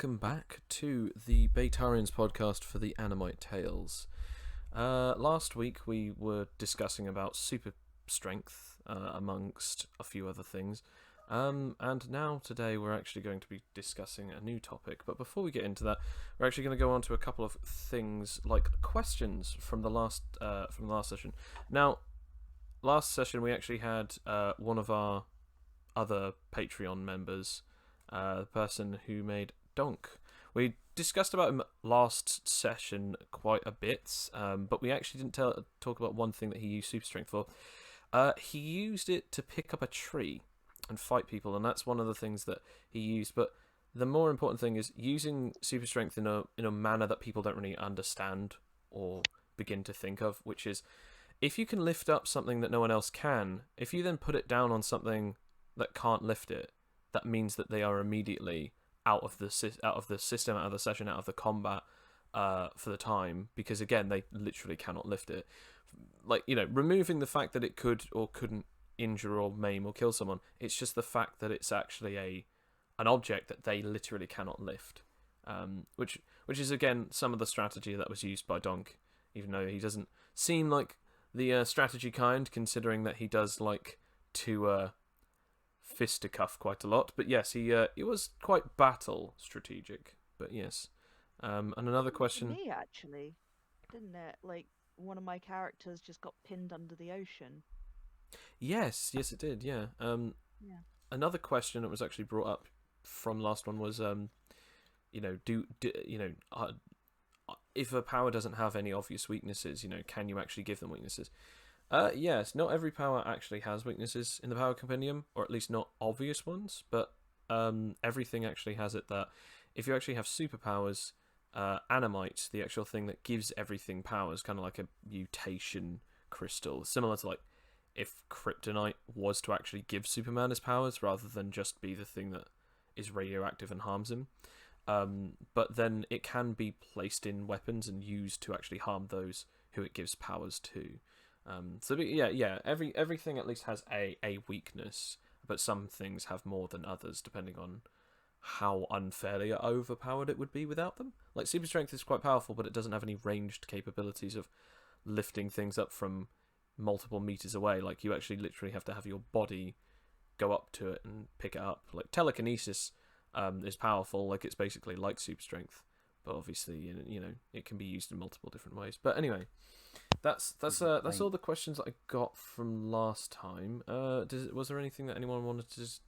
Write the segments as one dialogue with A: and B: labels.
A: welcome back to the Baytarians podcast for the Animite Tales. Last week we were discussing about super strength, amongst a few other things, and now today we're actually going to be discussing a new topic. But before we get into that, we're actually going to go on to a couple of things like questions from the last session. Now, last session we actually had one of our other Patreon members, the person who made Donk. We discussed about him last session quite a bit, but we actually didn't talk about one thing that he used super strength for. He used it to pick up a tree and fight people, and that's one of the things that he used. But the more important thing is using super strength in a manner that people don't really understand or begin to think of, which is if you can lift up something that no one else can, if you then put it down on something that can't lift it, that means that they are immediately out of the system, out of the session, out of the combat for the time, because again they literally cannot lift it. Like, removing the fact that it could or couldn't injure or maim or kill someone, it's just the fact that it's actually an object that they literally cannot lift, which is again some of the strategy that was used by Donk, even though he doesn't seem like the strategy kind, considering that he does like to fisticuff quite a lot. But yes, he was quite battle strategic. But yes, and another question.
B: Me actually, didn't it? Like one of my characters just got pinned under the ocean.
A: Yes, it did. Yeah.
B: Yeah.
A: Another question that was actually brought up from last one was, if a power doesn't have any obvious weaknesses, can you actually give them weaknesses? Yes, not every power actually has weaknesses in the power compendium, or at least not obvious ones, but everything actually has it. That if you actually have superpowers, Animite, the actual thing that gives everything powers, kind of like a mutation crystal, similar to like if Kryptonite was to actually give Superman his powers rather than just be the thing that is radioactive and harms him. But then it can be placed in weapons and used to actually harm those who it gives powers to. Everything at least has a weakness, but some things have more than others depending on how unfairly overpowered it would be without them. Like super strength is quite powerful, but it doesn't have any ranged capabilities of lifting things up from multiple meters away. Like you actually literally have to have your body go up to it and pick it up. Like telekinesis is powerful, like it's basically like super strength, but obviously it can be used in multiple different ways. But anyway, that's all the questions that I got from last time. Was there anything that anyone wanted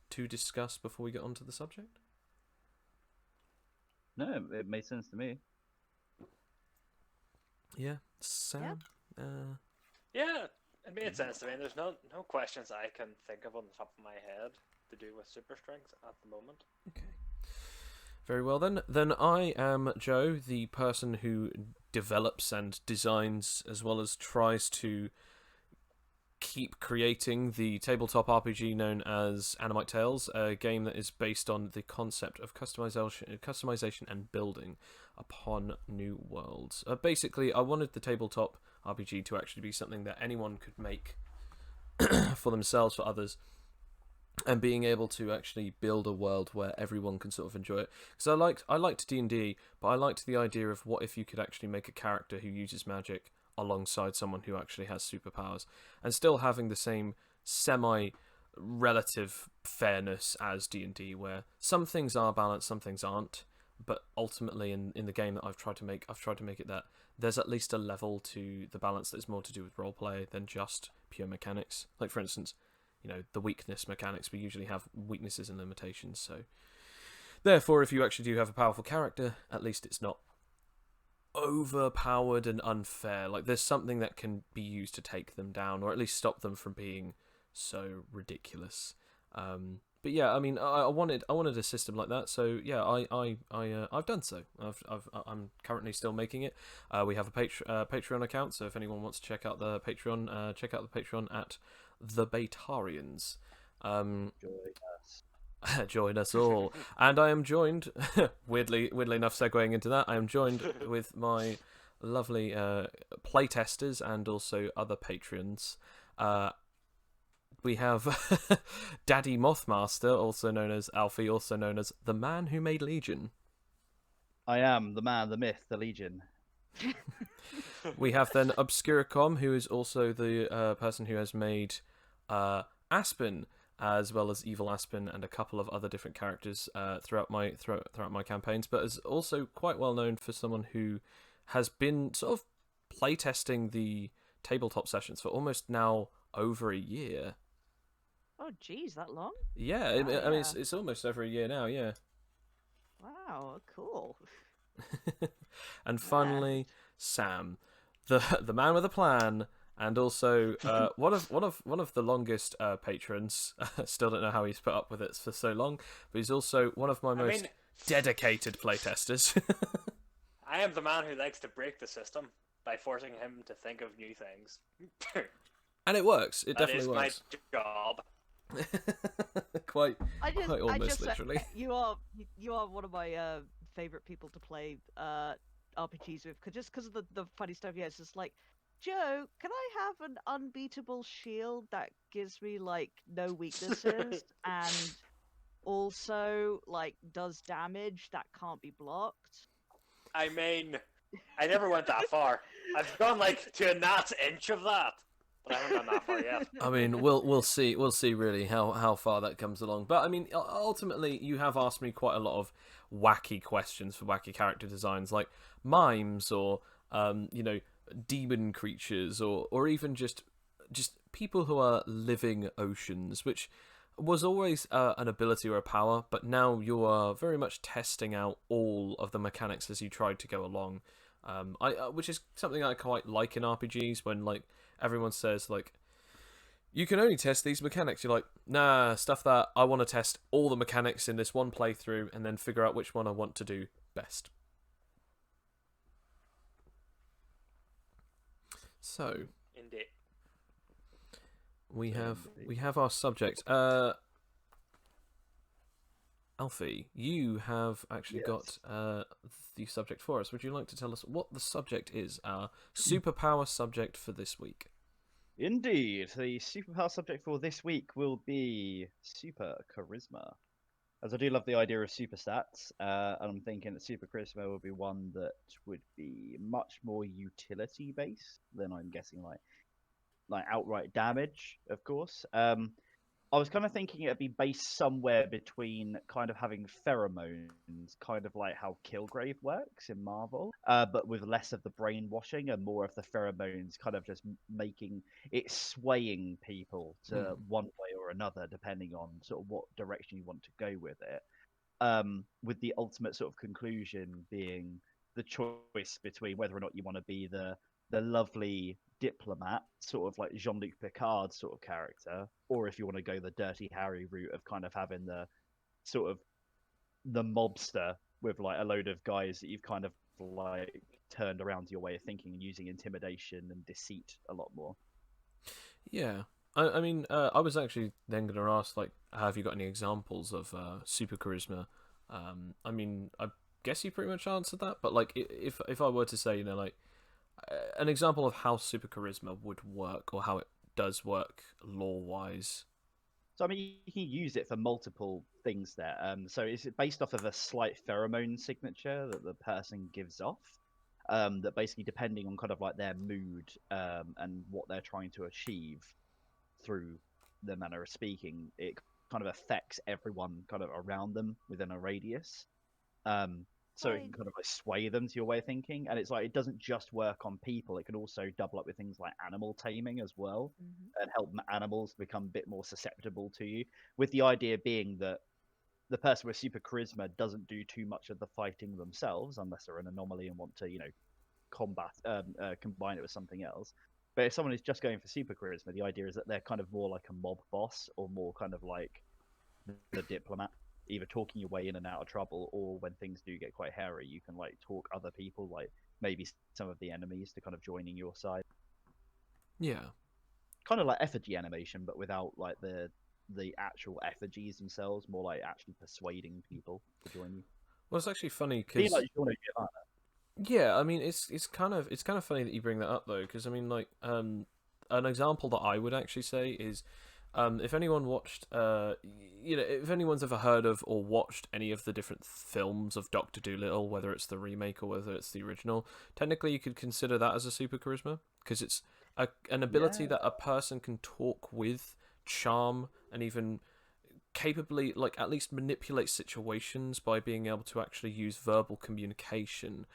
A: to discuss before we get onto the subject?
C: No, it made sense to me.
A: Yeah, Sam.
D: Yeah, it made sense to me. There's no questions I can think of on the top of my head to do with super strength at the moment.
A: Okay. Very well then. Then I am Joe, the person who develops and designs as well as tries to keep creating the tabletop RPG known as Animite Tales, a game that is based on the concept of customization and building upon new worlds. Basically, I wanted the tabletop RPG to actually be something that anyone could make for themselves, for others, and being able to actually build a world where everyone can sort of enjoy it. Because I liked D&D, but I liked the idea of what if you could actually make a character who uses magic alongside someone who actually has superpowers, and still having the same semi-relative fairness as D&D, where some things are balanced, some things aren't. But ultimately, in the game that I've tried to make it that there's at least a level to the balance that is more to do with roleplay than just pure mechanics. Like, for instance, the weakness mechanics, we usually have weaknesses and limitations, so therefore if you actually do have a powerful character, at least it's not overpowered and unfair. Like, there's something that can be used to take them down, or at least stop them from being so ridiculous. But yeah, I mean, I wanted a system like that, so yeah, I've done so. I'm currently still making it. We have a Patreon account, so if anyone wants to check out the Patreon, check out the Patreon at the Baytarians. Join us all. And I am joined, weirdly enough, segueing into that, I am joined with my lovely playtesters and also other patrons. We have Daddy Mothmaster, also known as Alfie, also known as the man who made Legion.
C: I am the man, the myth, the legion.
A: We have then Obscuricom, who is also the person who has made Aspen, as well as Evil Aspen and a couple of other different characters throughout my campaigns, but is also quite well known for someone who has been sort of playtesting the tabletop sessions for almost now over a year.
B: Oh, geez, that long?
A: Yeah,
B: Wow,
A: I mean
B: yeah.
A: it's almost over a year now. Yeah.
B: Wow, cool.
A: And
B: Yeah.
A: finally, Sam, the man with a plan, and also one of the longest patrons. Still don't know how he's put up with it for so long, but he's also one of my
D: I
A: most
D: mean,
A: dedicated playtesters.
D: I am the man who likes to break the system by forcing him to think of new things.
A: And it works. It
D: That
A: definitely
D: is my
A: works.
D: job.
A: quite
B: I
A: almost
B: just
A: literally.
B: you are one of my favorite people to play RPGs with, just because of the funny stuff. Yeah, it's just like, Joe, can I have an unbeatable shield that gives me like no weaknesses and also like does damage that can't be blocked?
D: I mean, I never went that far. I've gone like to a gnat's inch of that, but I haven't gone that far yet.
A: I mean, we'll see really how far that comes along. But I mean, ultimately, you have asked me quite a lot of wacky questions for wacky character designs, like mimes or demon creatures, or even just people who are living oceans, which was always an ability or a power, but now you are very much testing out all of the mechanics as you tried to go along. Which is something I quite like in RPGs, when like everyone says like, you can only test these mechanics. You're like, nah, stuff that. I want to test all the mechanics in this one playthrough and then figure out which one I want to do best. So
D: Indeed.
A: we have our subject. Alfie, you have actually got the subject for us. Would you like to tell us what the subject is? Our superpower subject for this week.
C: Indeed, the superpower subject for this week will be super charisma. As I do love the idea of super stats, and I'm thinking that super charisma would be one that would be much more utility based than, I'm guessing, like outright damage, of course. I was kind of thinking it'd be based somewhere between kind of having pheromones, kind of like how Kilgrave works in Marvel, but with less of the brainwashing and more of the pheromones kind of just making it swaying people to one way or another, depending on sort of what direction you want to go with it. With the ultimate sort of conclusion being the choice between whether or not you want to be the lovely diplomat, sort of like Jean-Luc Picard sort of character, or if you want to go the Dirty Harry route of kind of having the sort of the mobster with like a load of guys that you've kind of like turned around to your way of thinking and using intimidation and deceit a lot more.
A: Yeah. I mean, I was actually then going to ask, like, have you got any examples of super charisma? I mean, I guess you pretty much answered that, but like, if I were to say, like, an example of how super charisma would work, or how it does work lore-wise.
C: So I mean, you can use it for multiple things there. So it's based off of a slight pheromone signature that the person gives off. That basically, depending on kind of like their mood and what they're trying to achieve through their manner of speaking, it kind of affects everyone kind of around them within a radius. So it can kind of like sway them to your way of thinking, and it's like it doesn't just work on people; it can also double up with things like animal taming as well, and help animals become a bit more susceptible to you. With the idea being that the person with super charisma doesn't do too much of the fighting themselves, unless they're an anomaly and want to, combine it with something else. But if someone is just going for super charisma, the idea is that they're kind of more like a mob boss, or more kind of like the diplomat, either talking your way in and out of trouble, or when things do get quite hairy, you can like talk other people, like maybe some of the enemies, to kind of joining your side.
A: Yeah.
C: Kind of like effigy animation, but without like the actual effigies themselves, more like actually persuading people to join you.
A: Well, it's actually funny
C: Be
A: because
C: like you want to get that.
A: yeah, I mean, it's kind of funny that you bring that up though, because I mean, like, an example that I would actually say is, If anyone watched, if anyone's ever heard of or watched any of the different films of Doctor Dolittle, whether it's the remake or whether it's the original, technically you could consider that as a super charisma because it's an ability that a person can talk with, charm, and even capably, like, at least manipulate situations by being able to actually use verbal communication.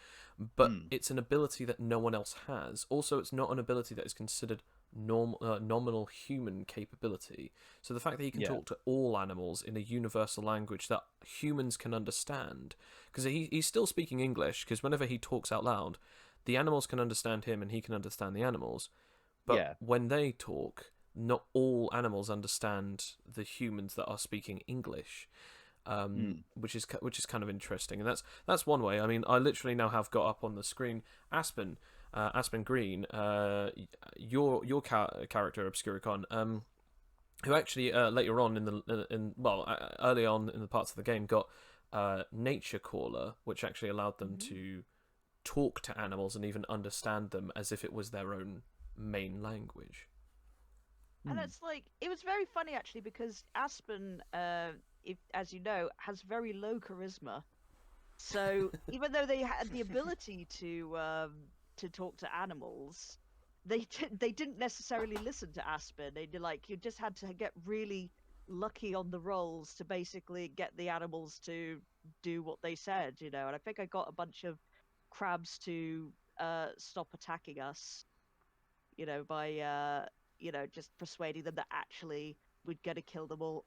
A: But it's an ability that no one else has. Also, it's not an ability that is considered nominal human capability. So the fact that he can talk to all animals in a universal language that humans can understand, because he's still speaking English, because whenever he talks out loud, the animals can understand him and he can understand the animals. But when they talk, not all animals understand the humans that are speaking English. Which is kind of interesting, and that's one way. I mean, I literally now have got up on the screen Aspen Green, your character Obscuricon, who actually later on early on in the parts of the game got Nature Caller, which actually allowed them to talk to animals and even understand them as if it was their own main language.
B: And it's like, it was very funny actually, because Aspen, as you know, has very low charisma. So even though they had the ability to talk to animals, they didn't necessarily listen to Aspen. You just had to get really lucky on the rolls to basically get the animals to do what they said, And I think I got a bunch of crabs to stop attacking us, by just persuading them that actually we're gonna kill them all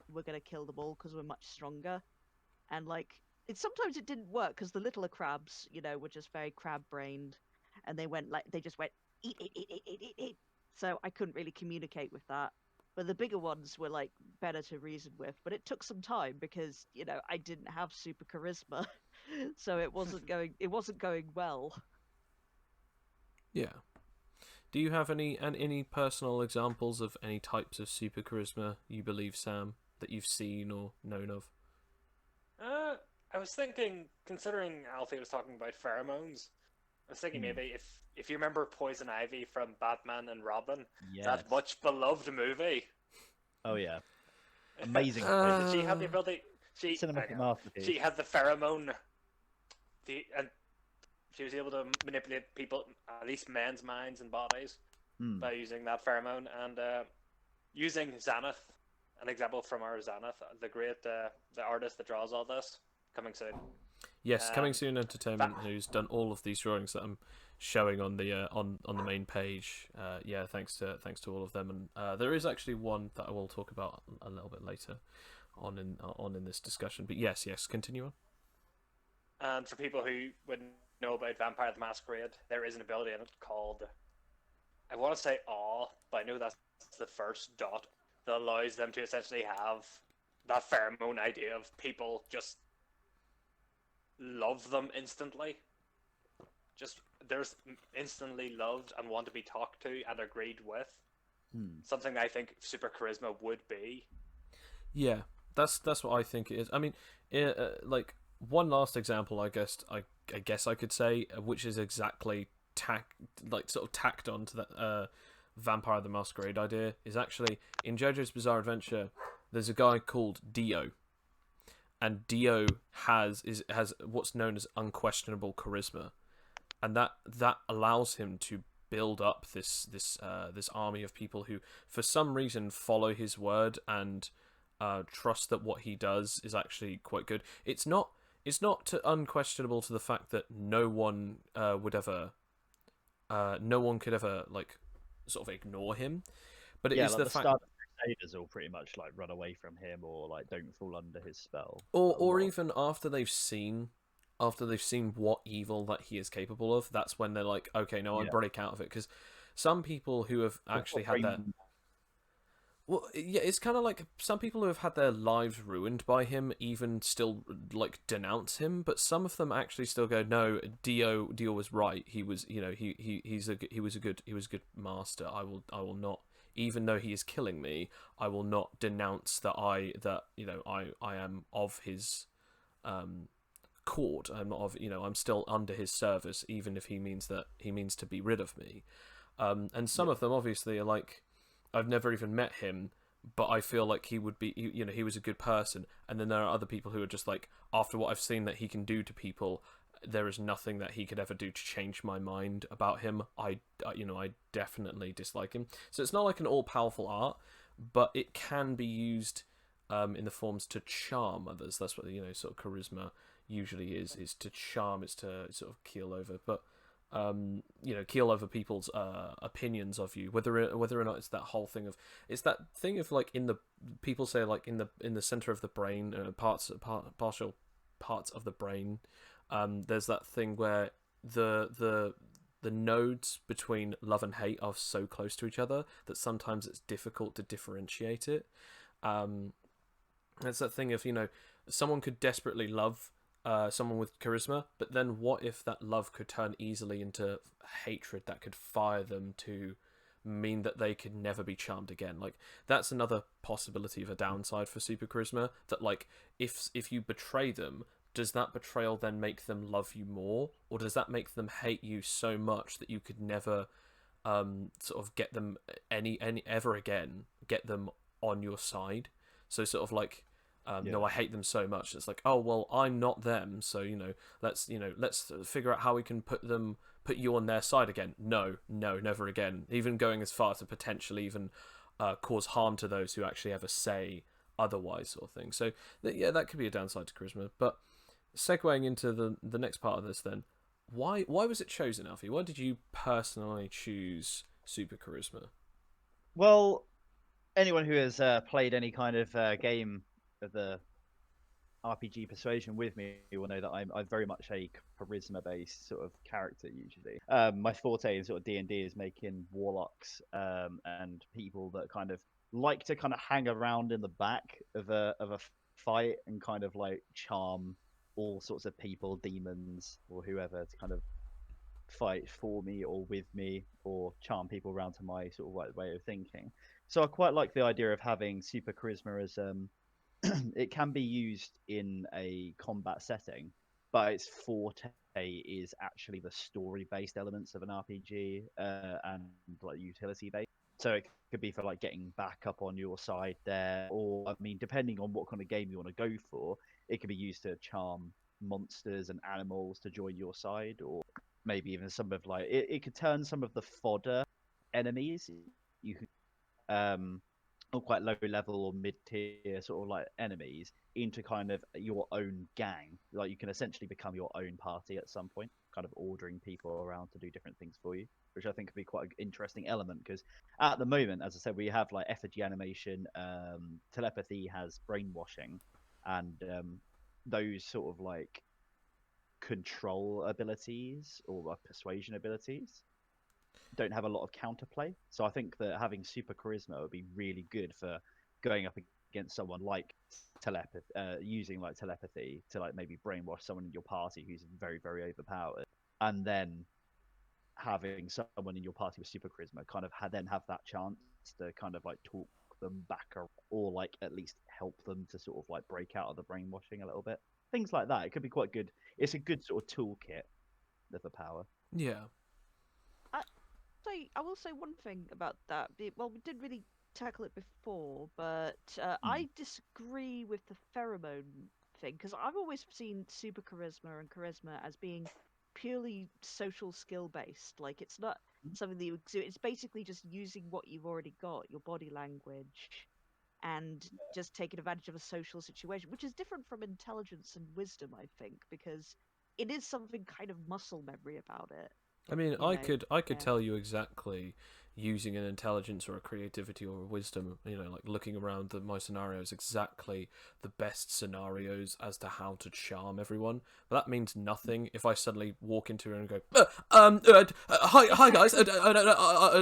B: because we're much stronger. And sometimes it didn't work because the littler crabs, were just very crab brained, and they just went eat eat eat eat eat eat eat. So I couldn't really communicate with that. But the bigger ones were better to reason with. But it took some time because I didn't have super charisma, so it wasn't going well.
A: Yeah. Do you have any personal examples of any types of super charisma you believe, Sam, that you've seen or known of?
D: I was thinking, considering Alfie was talking about pheromones, I was thinking maybe if you remember Poison Ivy from Batman and Robin, that much beloved movie.
C: Oh yeah, amazing.
D: She had the ability.
C: Cinematic masterpiece.
D: She had the pheromone. And she was able to manipulate people, at least men's minds and bodies, by using that pheromone. And using Xanath, an example from our Xanath, the great the artist that draws all this, coming soon.
A: Yes, Coming Soon Entertainment, who's done all of these drawings that I'm showing on the on the main page. Thanks to all of them, and there is actually one that I will talk about a little bit later on in this discussion. But yes, continue on.
D: And for people who wouldn't know about Vampire the Masquerade, there is an ability in it called, I want to say awe, but I know that's the first dot, that allows them to essentially have that pheromone idea of people just love them instantly. Just there's instantly loved and want to be talked to and agreed with. Something I think super charisma would be. Yeah,
A: that's what I think it is. I mean, one last example, I guess I could say, which is exactly tacked onto that Vampire the Masquerade idea, is actually in JoJo's Bizarre Adventure. There's a guy called Dio, and Dio has what's known as unquestionable charisma, and that allows him to build up this army of people who, for some reason, follow his word and trust that what he does is actually quite good. It's not unquestionable to the fact that no one could ever sort of ignore him, but it is the fact
C: that Crusaders all pretty much run away from him or don't fall under his spell,
A: or even after they've seen what evil that he is capable of, that's when they're like, okay, no, I break out of it. Because some people who have actually had that. Well, yeah, it's kind of like some people who have had their lives ruined by him even still denounce him, but some of them actually still go, no, Dio was right. He was, he was a good master. I will not, even though he is killing me, I will not denounce that I am of his court. I'm not of, I'm still under his service, even if he means to be rid of me. And some of them obviously are like, I've never even met him, but I feel like he would be, he was a good person. And then there are other people who are just like, after what I've seen that he can do to people, there is nothing that he could ever do to change my mind about him. I definitely dislike him. So it's not like an all-powerful art, but it can be used in the forms to charm others. That's what sort of charisma usually is to charm. It's to sort of keel over, but keel over people's opinions of you, whether or not it's that whole thing of, it's that thing of like, in the, people say like in the center of the brain, partial parts of the brain, there's that thing where the nodes between love and hate are so close to each other that sometimes it's difficult to differentiate it. It's that thing of, someone could desperately love someone with charisma, but then what if that love could turn easily into hatred that could fire them to mean that they could never be charmed again? Like, that's another possibility of a downside for super charisma, that like, if you betray them, does that betrayal then make them love you more, or does that make them hate you so much that you could never sort of get them ever again, get them on your side? So sort of like, no, I hate them so much. It's like, oh well, I'm not them, so let's figure out how we can put you on their side again. No, never again. Even going as far to potentially even cause harm to those who actually have a say otherwise, sort of thing. So that could be a downside to charisma. But segueing into the next part of this, then, why was it chosen, Alfie? Why did you personally choose super charisma?
C: Well, anyone who has played any kind of game of the RPG persuasion with me will know that I'm very much a charisma-based sort of character usually. My forte in sort of D&D is making warlocks and people that kind of like to kind of hang around in the back of a fight and kind of like charm all sorts of people, demons or whoever, to kind of fight for me or with me, or charm people around to my sort of like way of thinking. So I quite like the idea of having super charisma as it can be used in a combat setting, but its forte is actually the story-based elements of an RPG and like utility-based. So it could be for like getting back up on your side there, or I mean, depending on what kind of game you want to go for, it could be used to charm monsters and animals to join your side, or maybe even some of like it could turn some of the fodder enemies you can or quite low level or mid tier sort of like enemies into kind of your own gang. Like you can essentially become your own party at some point, kind of ordering people around to do different things for you, which I think could be quite an interesting element, because at the moment, as I said, we have like effigy animation, telepathy has brainwashing, and those sort of like control abilities or persuasion abilities don't have a lot of counterplay. So I think that having super charisma would be really good for going up against someone like telepathy, using like telepathy to like maybe brainwash someone in your party who's very, very overpowered, and then having someone in your party with super charisma kind of then have that chance to kind of like talk them back, or like at least help them to sort of like break out of the brainwashing a little bit. Things like that. It could be quite good. It's a good sort of toolkit of the power.
A: Yeah.
B: I will say one thing about that. Well, we didn't really tackle it before, but I disagree with the pheromone thing, because I've always seen super charisma and charisma as being purely social skill based. Like, it's not something that you exude. It's basically just using what you've already got, your body language, and just taking advantage of a social situation, which is different from intelligence and wisdom, I think, because it is something kind of muscle memory about it.
A: I mean, I could
B: yeah.
A: tell you exactly, using an intelligence or a creativity or a wisdom, like looking around my scenarios, exactly the best scenarios as to how to charm everyone. But that means nothing if I suddenly walk into it and go, hi guys,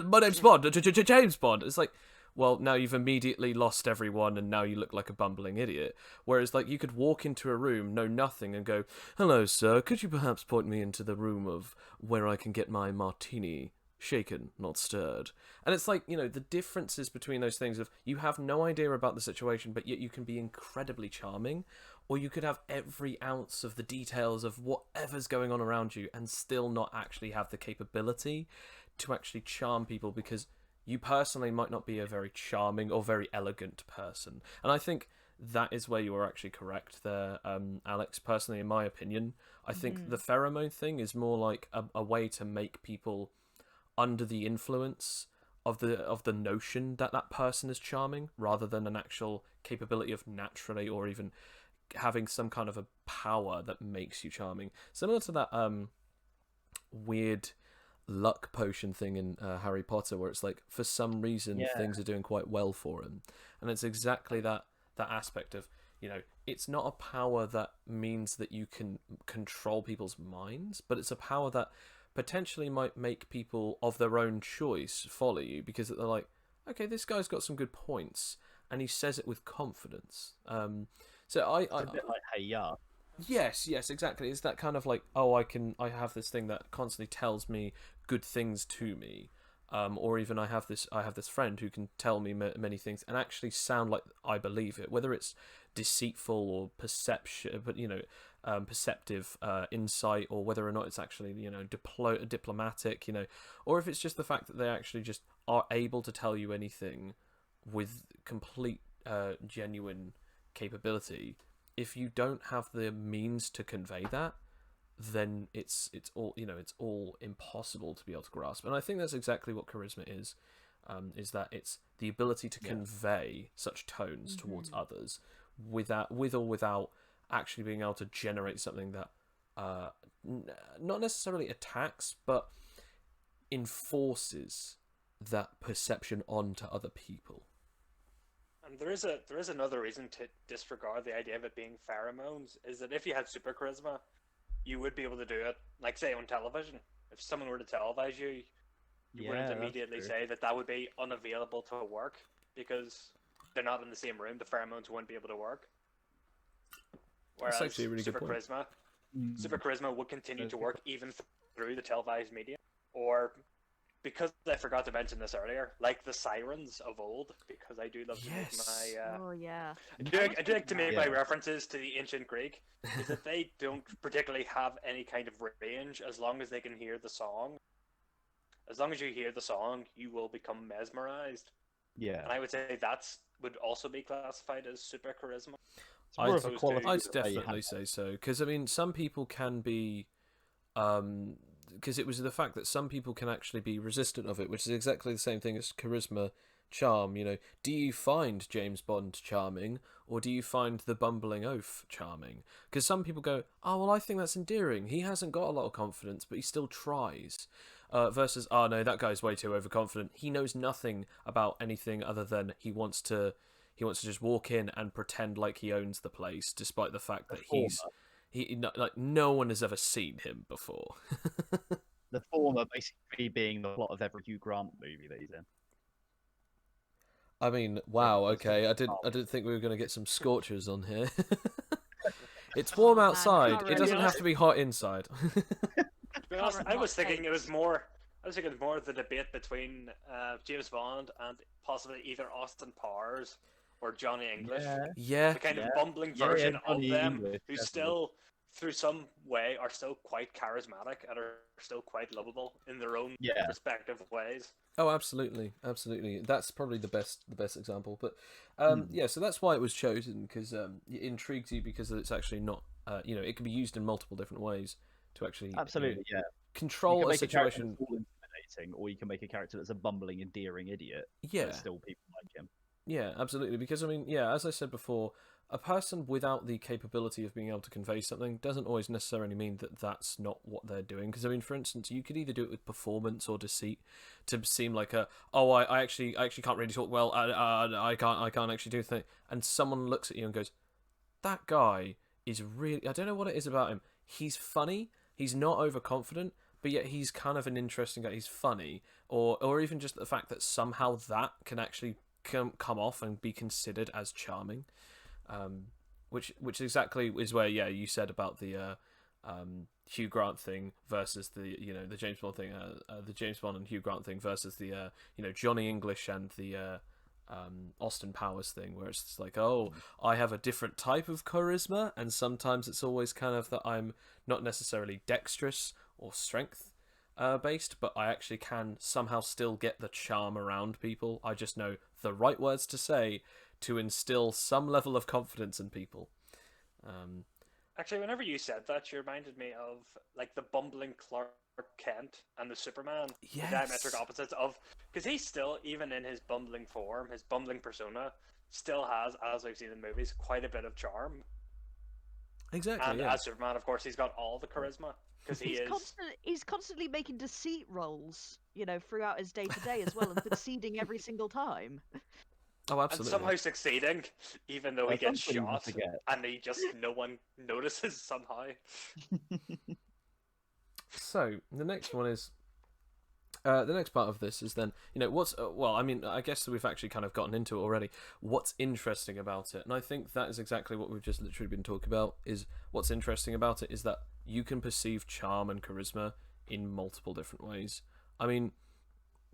A: my name's Bond, James Bond. It's like, well, now you've immediately lost everyone, and now you look like a bumbling idiot. Whereas, like, you could walk into a room, know nothing, and go, "Hello, sir, could you perhaps point me into the room of where I can get my martini shaken, not stirred?" And it's like, the differences between those things of, you have no idea about the situation, but yet you can be incredibly charming, or you could have every ounce of the details of whatever's going on around you and still not actually have the capability to actually charm people, because you personally might not be a very charming or very elegant person. And I think that is where you are actually correct there, Alex. Personally, in my opinion, I think the pheromone thing is more like a way to make people under the influence of the notion that that person is charming, rather than an actual capability of naturally or even having some kind of a power that makes you charming. Similar to that weird luck potion thing in Harry Potter, where it's like for some reason things are doing quite well for him, and it's exactly that aspect of, it's not a power that means that you can control people's minds, but it's a power that potentially might make people of their own choice follow you, because they're like, okay, this guy's got some good points and he says it with confidence. So I
C: a bit like Hey Ya.
A: Yes, exactly. It's that kind of like, oh, I have this thing that constantly tells me good things to me, or even I have this friend who can tell me many things and actually sound like I believe it, whether it's deceitful or perception, but perceptive insight, or whether or not it's actually diplomatic, or if it's just the fact that they actually just are able to tell you anything with complete genuine capability. If you don't have the means to convey that, then it's all impossible to be able to grasp. And I think that's exactly what charisma is that it's the ability to convey such tones towards others with or without actually being able to generate something that not necessarily attacks, but enforces that perception onto other people.
D: And there is another reason to disregard the idea of it being pheromones, is that if you had super charisma, you would be able to do it, like say on television. If someone were to televise you, you wouldn't immediately say that would be unavailable to work, because they're not in the same room. The pheromones wouldn't be able to work. Whereas
A: That's actually a really
D: super
A: good point.
D: super charisma would continue to work even through the televised media, or, because I forgot to mention this earlier, like the sirens of old, because I do love to make my
B: oh yeah,
D: I do like to make my references to the ancient Greek, is that they don't particularly have any kind of range as long as they can hear the song. As long as you hear the song, you will become mesmerized.
C: Yeah.
D: And I would say would also be classified as super charisma.
A: I'd definitely say so, because I mean, some people can be because it was the fact that some people can actually be resistant of it, which is exactly the same thing as charisma charm. Do you find James Bond charming, or do you find the bumbling oaf charming? Because some people go, oh, well, I think that's endearing. He hasn't got a lot of confidence, but he still tries. Versus, oh no, that guy's way too overconfident. He knows nothing about anything other than he wants to just walk in and pretend like he owns the place, despite the fact that no one has ever seen him before.
C: The former basically being the plot of every Hugh Grant movie that he's in.
A: I mean, wow. Okay, I didn't think we were going to get some scorchers on here. It's warm outside. It doesn't have to be hot inside.
D: I was thinking it was more. I was thinking more of the debate between James Bond and possibly either Austin Powers or Johnny English.
A: Yeah.
D: The kind of bumbling version of them, who still, through some way, are still quite charismatic and are still quite lovable in their own respective ways.
A: Oh, absolutely. That's probably the best example. But so that's why it was chosen, because it intrigues you, because it's actually not. It can be used in multiple different ways to actually control a situation.
C: Or you can make a character that's a bumbling, endearing idiot.
A: Yeah,
C: but still people like him.
A: Yeah, absolutely. Because I mean, as I said before, a person without the capability of being able to convey something doesn't always necessarily mean that that's not what they're doing. Because I mean, for instance, you could either do it with performance or deceit to seem like I actually can't really talk well. I can't actually do the thing. And someone looks at you and goes, that guy is really, I don't know what it is about him. He's funny. He's not overconfident, but yet he's kind of an interesting guy. He's funny, or even just the fact that somehow that can actually come off and be considered as charming, which exactly is where you said about the Hugh Grant thing versus the the James Bond thing, the James Bond and Hugh Grant thing versus the Johnny English and the Austin Powers thing, where it's like, oh, I have a different type of charisma, and sometimes it's always kind of that I'm not necessarily dexterous or strength, based, but I actually can somehow still get the charm around people. I just know the right words to say to instill some level of confidence in people.
D: Actually, whenever you said that, you reminded me of like the bumbling Clark Kent and the Superman, the diametric opposites of, because he's still, even in his bumbling form, his bumbling persona, still has, as we've seen in movies, quite a bit of charm.
A: Exactly.
D: And
A: yeah.
D: as Superman, of course, he's got all the charisma because
B: he's constantly making deceit rolls, throughout his day to day as well, and succeeding every single time.
A: Oh, absolutely.
D: And somehow succeeding, even though he gets shot, and no one notices somehow.
A: So the next one is the next part of this is then what's well, I mean, I guess we've actually kind of gotten into it already. What's interesting about it, and I think that is exactly what we've just literally been talking about. Is what's interesting about it is that you can perceive charm and charisma in multiple different ways. I mean,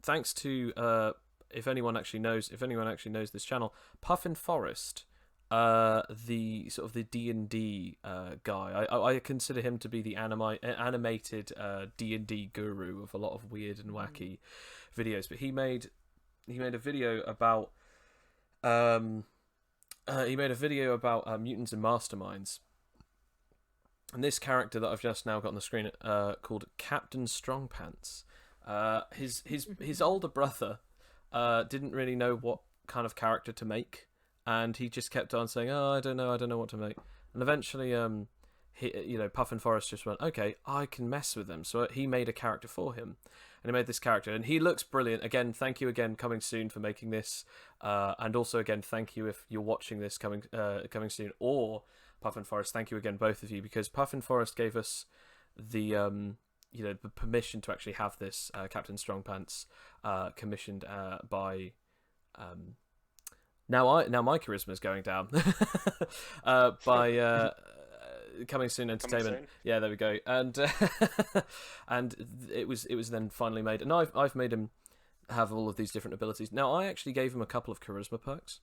A: thanks to if anyone actually knows this channel, Puffin Forest, the sort of the D&D guy. I consider him to be the animated D&D guru of a lot of weird and wacky videos. But he made a video about mutants and masterminds. And this character that I've just now got on the screen, called Captain Strongpants. His older brother didn't really know what kind of character to make, and he just kept on saying, "Oh, I don't know what to make." And eventually, Puffin Forest just went, "Okay, I can mess with them." So he made a character for him, and he made this character, and he looks brilliant. Again, thank you again, Coming Soon, for making this, and also again, thank you if you're watching this coming soon, or Puffin Forest. Thank you again, both of you, because Puffin Forest gave us the the permission to actually have this Captain Strongpants commissioned by. Now my charisma is going down by Coming Soon Entertainment.
D: Soon.
A: Yeah, there we go. And and it was then finally made, and I've made him have all of these different abilities. Now I actually gave him a couple of charisma perks,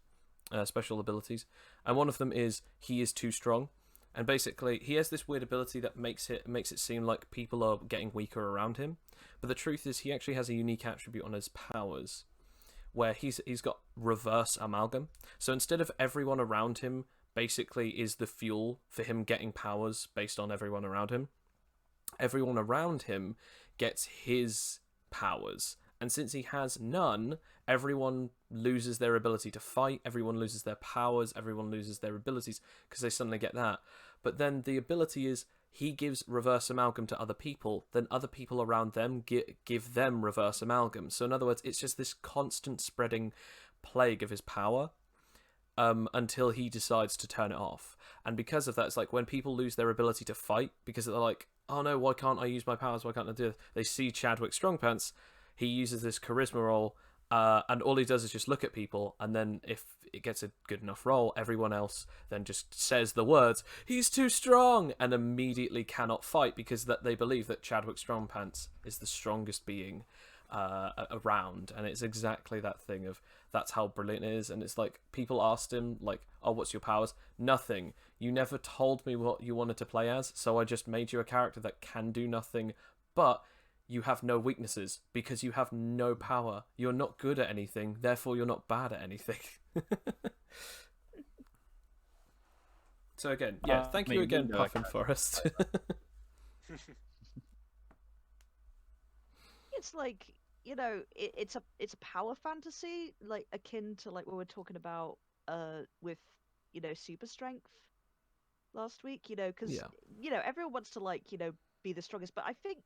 A: special abilities, and one of them is he is too strong. And basically, he has this weird ability that makes it seem like people are getting weaker around him. But the truth is, he actually has a unique attribute on his powers, where he's got reverse amalgam. So instead of everyone around him basically is the fuel for him getting powers based on everyone around him, everyone around him gets his powers. And since he has none, everyone loses their ability to fight, everyone loses their powers, everyone loses their abilities, because they suddenly get that. But then the ability is, he gives reverse amalgam to other people, then other people around them give them reverse amalgam. So in other words, it's just this constant spreading plague of his power, until he decides to turn it off. And because of that, it's like when people lose their ability to fight, because they're like, oh no, why can't I use my powers, why can't I do it? They see Chadwick Strongpants, he uses this charisma roll, and all he does is just look at people, and then if it gets a good enough roll, everyone else then just says the words, "He's too strong," and immediately cannot fight, because that they believe that Chadwick Strongpants is the strongest being around. And it's exactly that thing of, that's how brilliant it is. And it's like, people asked him, like, "Oh, what's your powers?" "Nothing. You never told me what you wanted to play as, so I just made you a character that can do nothing, but you have no weaknesses, because you have no power. You're not good at anything, therefore you're not bad at anything." So again, yeah, thank you again, Puffin Forest.
B: It's like, it's a power fantasy, like akin to like what we're talking about with super strength last week, because everyone wants to like be the strongest, but I think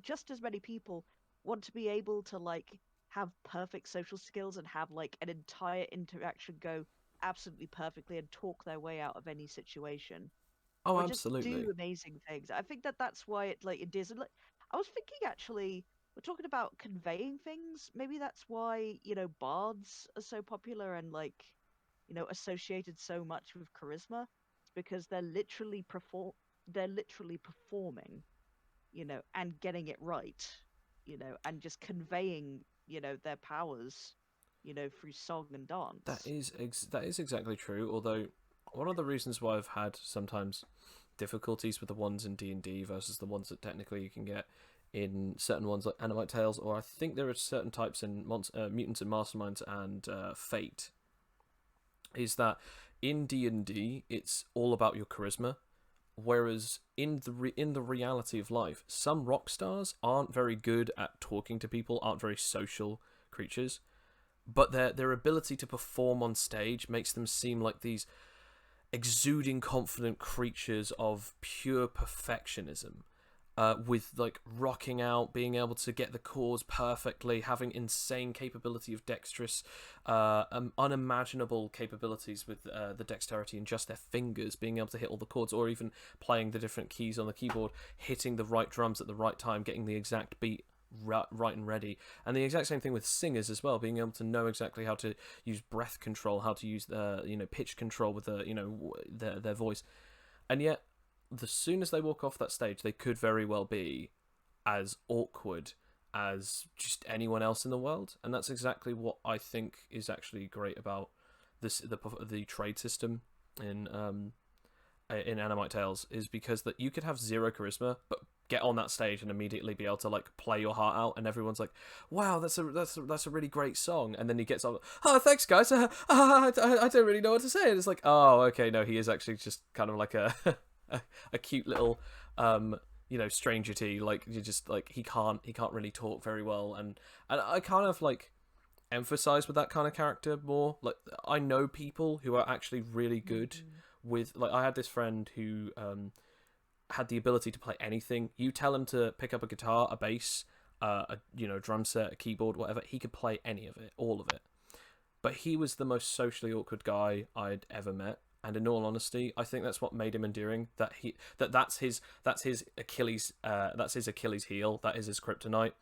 B: just as many people want to be able to like have perfect social skills and have like an entire interaction go absolutely perfectly and talk their way out of any situation.
A: Oh,
B: or
A: absolutely.
B: just do amazing things. I think that's why it is. And like, I was thinking actually, we're talking about conveying things. Maybe that's why bards are so popular and like associated so much with charisma. It's because they're literally performing, and getting it right, and just conveying, their powers, through song and dance.
A: That is exactly true. Although one of the reasons why I've had sometimes difficulties with the ones in D&D versus the ones that technically you can get in certain ones like Animite Tales, or I think there are certain types in Mutants and Masterminds and Fate, is that in D&D it's all about your charisma, whereas in the reality of life, some rock stars aren't very good at talking to people, aren't very social creatures, but their ability to perform on stage makes them seem like these exuding confident creatures of pure perfectionism, with like rocking out, being able to get the chords perfectly, having insane capability of dexterous, unimaginable capabilities with the dexterity in just their fingers, being able to hit all the chords, or even playing the different keys on the keyboard, hitting the right drums at the right time, getting the exact beat right and ready. And the exact same thing with singers as well, being able to know exactly how to use breath control, how to use the pitch control with their voice. And yet as soon as they walk off that stage, they could very well be as awkward as just anyone else in the world. And that's exactly what I think is actually great about the trade system in Animite Tales, is because that you could have zero charisma but get on that stage and immediately be able to like play your heart out, and everyone's like, wow, that's a really great song. And then he gets on, oh, thanks guys, I don't really know what to say. And it's like, oh, okay, no, he is actually just kind of like a a cute little stranger to you. Like, you just like, he can't really talk very well. And I kind of like emphasize with that kind of character more. Like, I know people who are actually really good with, like, I had this friend who had the ability to play anything. You tell him to pick up a guitar, a bass, a drum set, a keyboard, whatever, he could play any of it, all of it. But he was the most socially awkward guy I'd ever met. And in all honesty, I think that's what made him endearing. That's his Achilles heel. That is his kryptonite.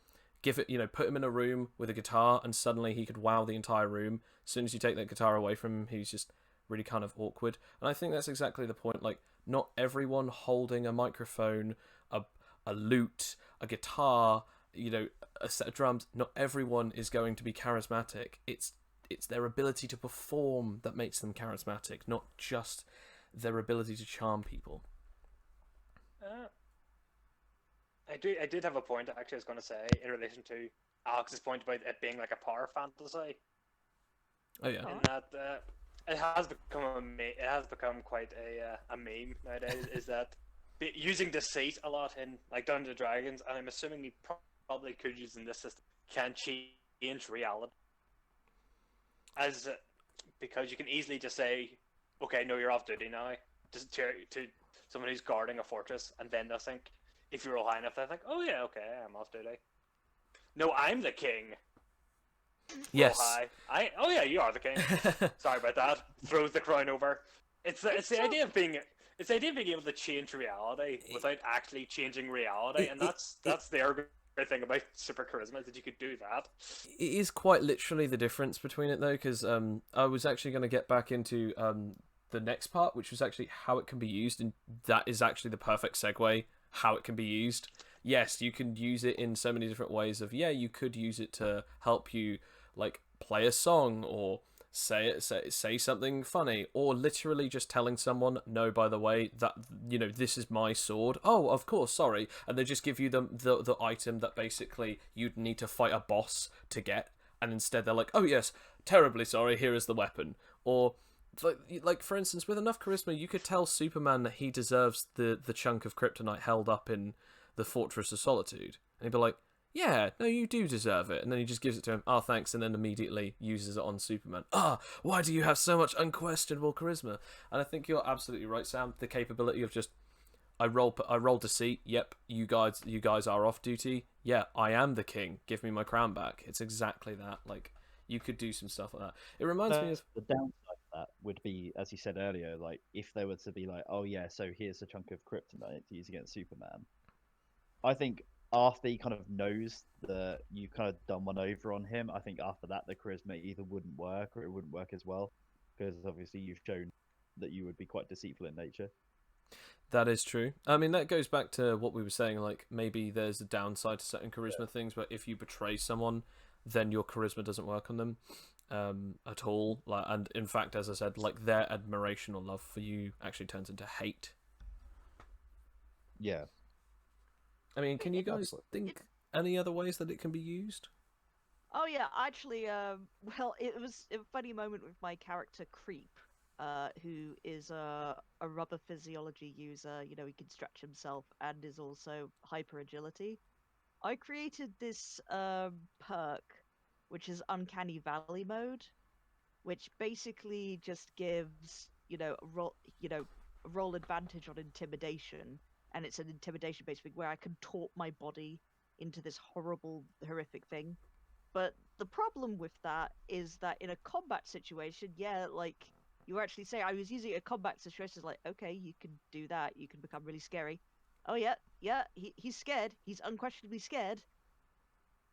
A: Give it, put him in a room with a guitar, and suddenly he could wow the entire room. As soon as you take that guitar away from him, he's just really kind of awkward. And I think that's exactly the point. Like, not everyone holding a microphone, a lute, a guitar, a set of drums, not everyone is going to be charismatic. It's their ability to perform that makes them charismatic, not just their ability to charm people.
D: I did have a point actually I was going to say in relation to Alex's point about it being like a power fantasy.
A: Oh yeah.
D: In that it has become quite a meme nowadays. Is that using deceit a lot in like Dungeons and Dragons, and I'm assuming you probably could use in this system, can change reality. Because you can easily just say, okay, no, you're off duty now, just to someone who's guarding a fortress, and then they'll think, if you roll high enough, they'll think, oh yeah, okay, I'm off duty. No, I'm the king.
A: Yes.
D: Roll high. Oh yeah, you are the king. Sorry about that. Throws the crown over. It's the idea of being able to change reality without actually changing reality, and that's the thing about super charisma, is that you could do that.
A: It is quite literally the difference between it, though, because I was actually going to get back into the next part, which was actually how it can be used, and that is actually the perfect segue. How it can be used. Yes, you can use it in so many different ways. You could use it to help you like play a song, or say something funny, or literally just telling someone, no, by the way, that this is my sword. Oh, of course, sorry. And they just give you the item that basically you'd need to fight a boss to get, and instead they're like, oh yes, terribly sorry, here is the weapon. Or like for instance, with enough charisma, you could tell Superman that he deserves the chunk of kryptonite held up in the Fortress of Solitude, and he'd be like, yeah, no, you do deserve it. And then he just gives it to him, oh, thanks, and then immediately uses it on Superman. Why do you have so much unquestionable charisma? And I think you're absolutely right, Sam. The capability of just, I roll deceit. Yep, you guys are off duty. Yeah, I am the king. Give me my crown back. It's exactly that. Like, you could do some stuff like that. It reminds me of
C: the downside of that would be, as you said earlier, like if they were to be like, oh yeah, so here's a chunk of kryptonite to use against Superman. I think after he kind of knows that you kind of done one over on him, I think after that the charisma either wouldn't work or it wouldn't work as well, because obviously you've shown that you would be quite deceitful in nature.
A: That is true. I mean, that goes back to what we were saying, like maybe there's a downside to certain charisma things, but if you betray someone, then your charisma doesn't work on them at all. Like, and in fact, as I said, like their admiration or love for you actually turns into hate.
C: Yeah.
A: I mean, can you guys think any other ways that it can be used?
B: Oh yeah, actually, well, it was a funny moment with my character Creep, who is a rubber physiology user. You know, he can stretch himself and is also hyper agility. I created this perk, which is Uncanny Valley mode, which basically just gives roll advantage on intimidation, and it's an intimidation based thing where I can taunt my body into this horrible, horrific thing. But the problem with that is that in a combat situation, yeah, like you actually say, I was using a combat situation, it's like, okay, you can do that, you can become really scary. Oh yeah, yeah, he's scared. He's unquestionably scared.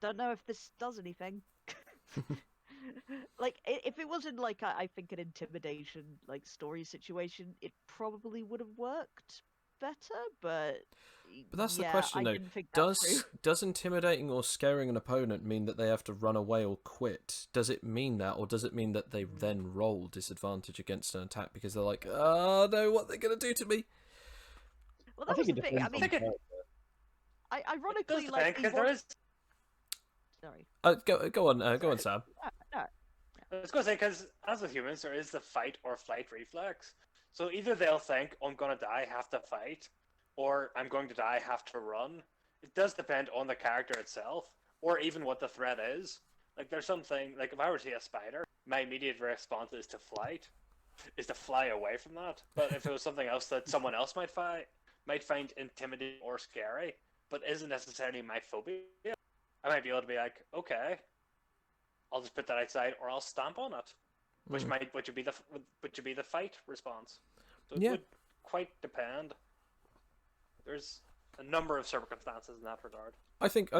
B: Don't know if this does anything. Like if it wasn't like I think an intimidation like story situation, it probably would have worked better, but
A: But that's the
B: yeah,
A: question,
B: I
A: though.
B: didn't think that through.
A: Does intimidating or scaring an opponent mean that they have to run away or quit? Does it mean that, or does it mean that they then roll disadvantage against an attack because they're like, oh no, what are they going to do to me?
B: Well,
C: I
B: that was
C: think
B: the
C: it
B: thing. I
C: depends
B: mean,
C: on the character.
B: ironically,
D: It does
B: like
D: depend, 'cause there is.
B: Sorry.
A: Go on, Sam.
B: No.
D: I was going to say, because as with humans, there is the fight or flight reflex. So either they'll think, I'm going to die, have to fight, or I'm going to die, have to run. It does depend on the character itself, or even what the threat is. Like, there's something, like, if I were to see a spider, my immediate response is to fly away from that. But if it was something else that someone else might find intimidating or scary, but isn't necessarily my phobia, I might be able to be like, okay, I'll just put that outside, or I'll stamp on it, which would be the fight response. So it would quite depend. There's a number of circumstances in that regard.
A: I think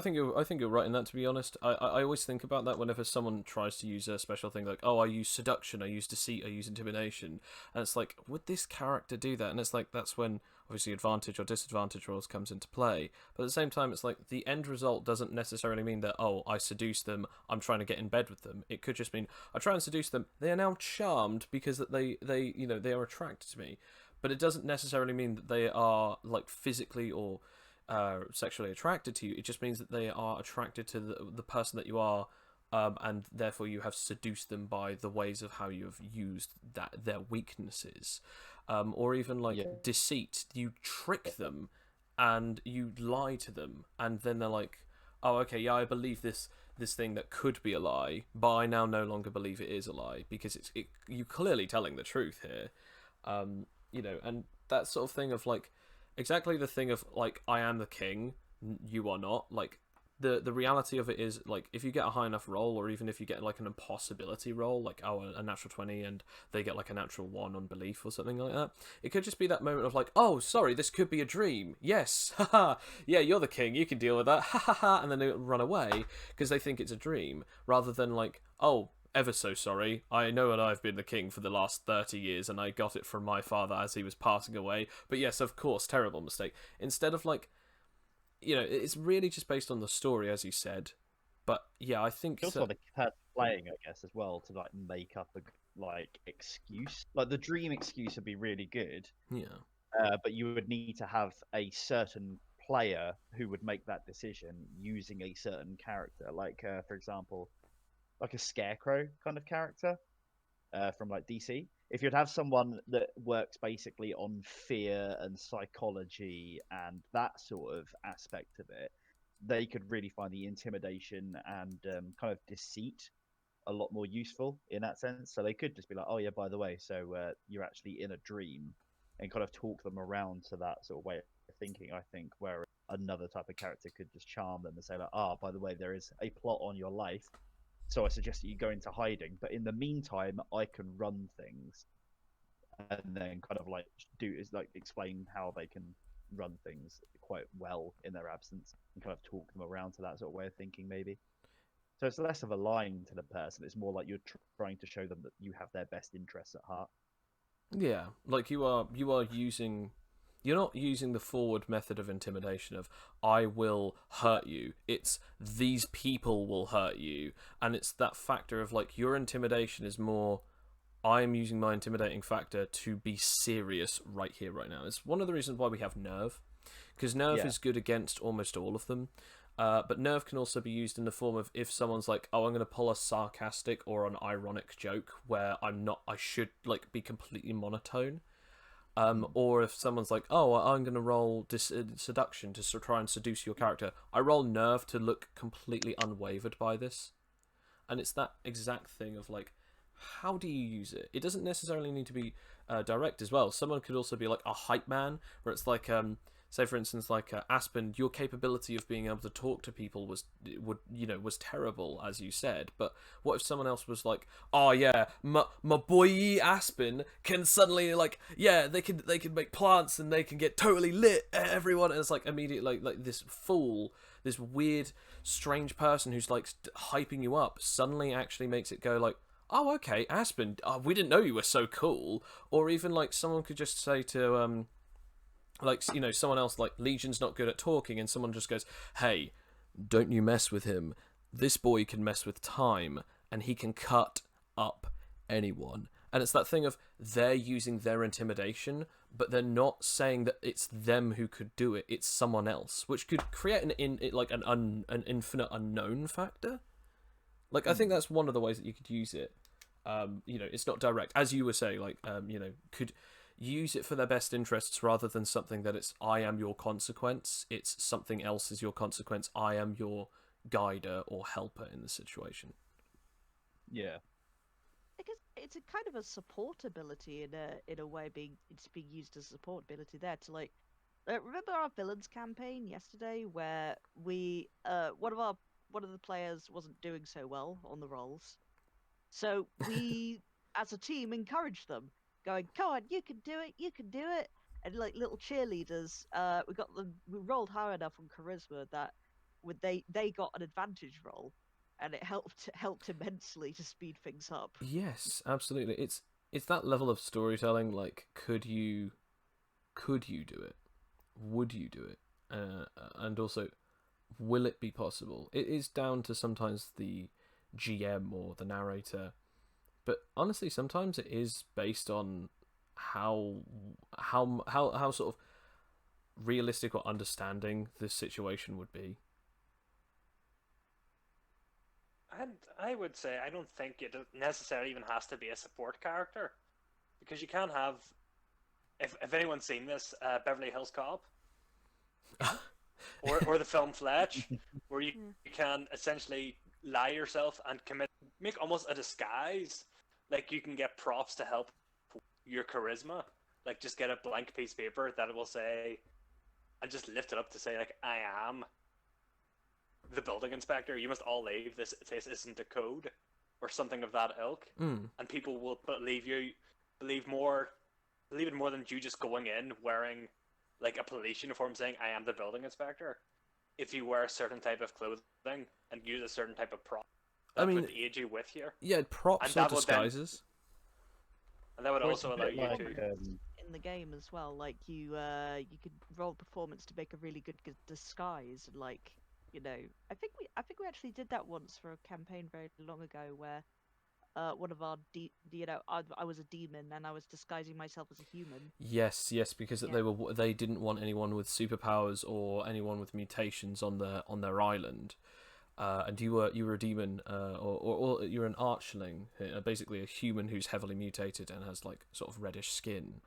A: you're right in that. To be honest, I always think about that whenever someone tries to use a special thing like, oh, I use seduction, I use deceit, I use intimidation, and it's like, would this character do that? And it's like that's when obviously advantage or disadvantage rolls comes into play. But at the same time, it's like the end result doesn't necessarily mean that, oh, I seduce them, I'm trying to get in bed with them. It could just mean I try and seduce them, they are now charmed because that they are attracted to me. But it doesn't necessarily mean that they are like physically or sexually attracted to you. It just means that they are attracted to the person that you are, and therefore you have seduced them by the ways of how you have used their weaknesses, or even like deceit. You trick them and you lie to them, and then they're like, oh, okay, yeah, I believe this thing that could be a lie, but I now no longer believe it is a lie because you clearly telling the truth here. And that sort of thing of like exactly the thing of like, I am the king, you are not. Like the reality of it is like, if you get a high enough roll, or even if you get like an impossibility roll, like a natural 20 and they get like a natural 1 on belief or something like that, it could just be that moment of like, oh, sorry, this could be a dream. Yes, haha, yeah, you're the king, you can deal with that, ha ha ha, and then they run away because they think it's a dream, rather than like, oh, ever so sorry, I know that I've been the king for the last 30 years and I got it from my father as he was passing away, but yes, of course, terrible mistake. Instead of like, it's really just based on the story, as you said. But yeah, I think
C: also the person playing, I guess, as well, to like make up a like excuse. Like the dream excuse would be really good.
A: Yeah.
C: But you would need to have a certain player who would make that decision using a certain character. Like, for example, like a scarecrow kind of character from like DC. If you'd have someone that works basically on fear and psychology and that sort of aspect of it, they could really find the intimidation and kind of deceit a lot more useful in that sense. So they could just be like, oh yeah, by the way, so you're actually in a dream, and kind of talk them around to that sort of way of thinking, I think, where another type of character could just charm them and say like, by the way, there is a plot on your life, so I suggest that you go into hiding. But in the meantime, I can run things, and then kind of like explain how they can run things quite well in their absence, and kind of talk them around to that sort of way of thinking, maybe. So it's less of a line to the person. It's more like you're trying to show them that you have their best interests at heart.
A: Yeah, like you are using. You're not using the forward method of intimidation of, I will hurt you. It's these people will hurt you. And it's that factor of like, your intimidation is more, I'm using my intimidating factor to be serious right here, right now. It's one of the reasons why we have nerve. because nerve
C: Yeah.
A: is good against almost all of them. But nerve can also be used in the form of if someone's like, "Oh, I'm going to pull a sarcastic or an ironic joke where I should like be completely monotone." Or if someone's like, "Oh, I'm going to roll seduction to try and seduce your character," I roll nerve to look completely unwavered by this. And it's that exact thing of like, how do you use it? It doesn't necessarily need to be direct as well. Someone could also be like a hype man, where it's like, say for instance, like Aspen, your capability of being able to talk to people was terrible, as you said. But what if someone else was like, "Oh yeah, my boy Aspen can suddenly like, yeah, they can make plants and they can get totally lit, everyone," and it's like immediately like this fool, this weird, strange person who's like hyping you up suddenly actually makes it go like, "Oh, okay, Aspen, we didn't know you were so cool." Or even like someone could just say to like, someone else like Legion's not good at talking, and someone just goes, "Hey, don't you mess with him. This boy can mess with time, and he can cut up anyone." And it's that thing of they're using their intimidation, but they're not saying that it's them who could do it. It's someone else, which could create an infinite unknown factor. Like, I think that's one of the ways that you could use it. It's not direct, as you were saying. Like, could use it for their best interests rather than something that it's "I am your consequence." It's something else is your consequence. I am your guider or helper in the situation.
C: Yeah.
B: Because it's a kind of a support ability in a way, it's being used as a support ability there to like. Remember our villains campaign yesterday where we one of the players wasn't doing so well on the rolls, so we as a team encouraged them, going, "Come on, you can do it, you can do it," and like little cheerleaders. We rolled high enough on charisma that they got an advantage roll, and it helped immensely to speed things up.
A: Yes, absolutely. It's that level of storytelling. Like, could you do it? Would you do it? And also, will it be possible? It is down to sometimes the GM or the narrator, but honestly, sometimes it is based on how sort of realistic or understanding this situation would be.
D: And I would say I don't think it necessarily even has to be a support character, because you can have, if anyone's seen this, Beverly Hills Cop, or the film Fletch, where you can essentially lie yourself and make almost a disguise. Like, you can get props to help your charisma. Like, just get a blank piece of paper that will say, and just lift it up to say, like, "I am the building inspector. You must all leave. This isn't a code," or something of that ilk. And people will believe it more than you just going in wearing like a police uniform saying, "I am the building inspector." If you wear a certain type of clothing and use a certain type of prop, that would aid you with you.
A: Yeah, props or disguises.
D: And that would also allow you
C: like,
D: to
B: in the game as well. Like you could roll performance to make a really good disguise, and like, I think we actually did that once for a campaign very long ago where one of our I was a demon and I was disguising myself as a human.
A: Yes, because they didn't want anyone with superpowers or anyone with mutations on their island. And you were a demon, or you're an archling, basically a human who's heavily mutated and has like sort of reddish skin.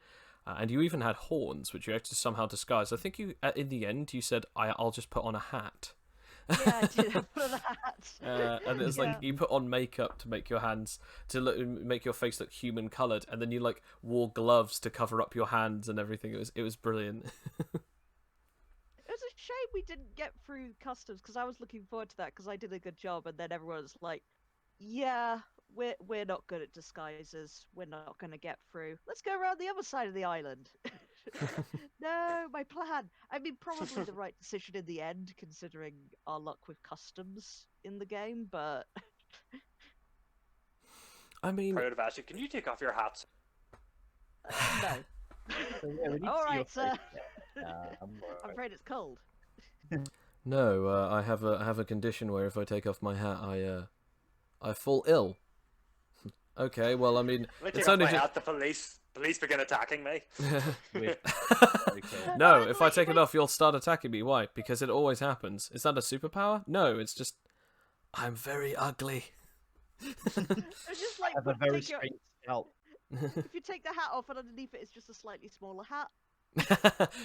A: And you even had horns, which you had to somehow disguise. I think you, in the end, you said, "I'll just put on a hat."
B: Yeah, I did put on a hat.
A: And it was like you put on makeup to make your hands make your face look human colored, and then you like wore gloves to cover up your hands and everything. It was brilliant.
B: It was a shame we didn't get through customs, because I was looking forward to that because I did a good job, and then everyone was like, "Yeah, we're not good at disguises. We're not going to get through. Let's go around the other side of the island." No, my plan. I mean, probably the right decision in the end, considering our luck with customs in the game. But
A: I mean,
D: I would have asked you, "Can you take off your hats?"
B: No. All right, sir. I'm afraid it's cold.
A: No, I have a condition where if I take off my hat, I fall ill. Okay, well, I mean,
D: If I
A: it's
D: take off
A: only
D: my
A: just...
D: hat, the police Please begin attacking me.
C: Okay.
A: No, if I take it off, you'll start attacking me. Why? Because it always happens. Is that a superpower? No, it's just I'm very ugly.
B: It's just like
C: have a very straight scalp.
B: if you take the hat off and underneath it is just a slightly smaller hat.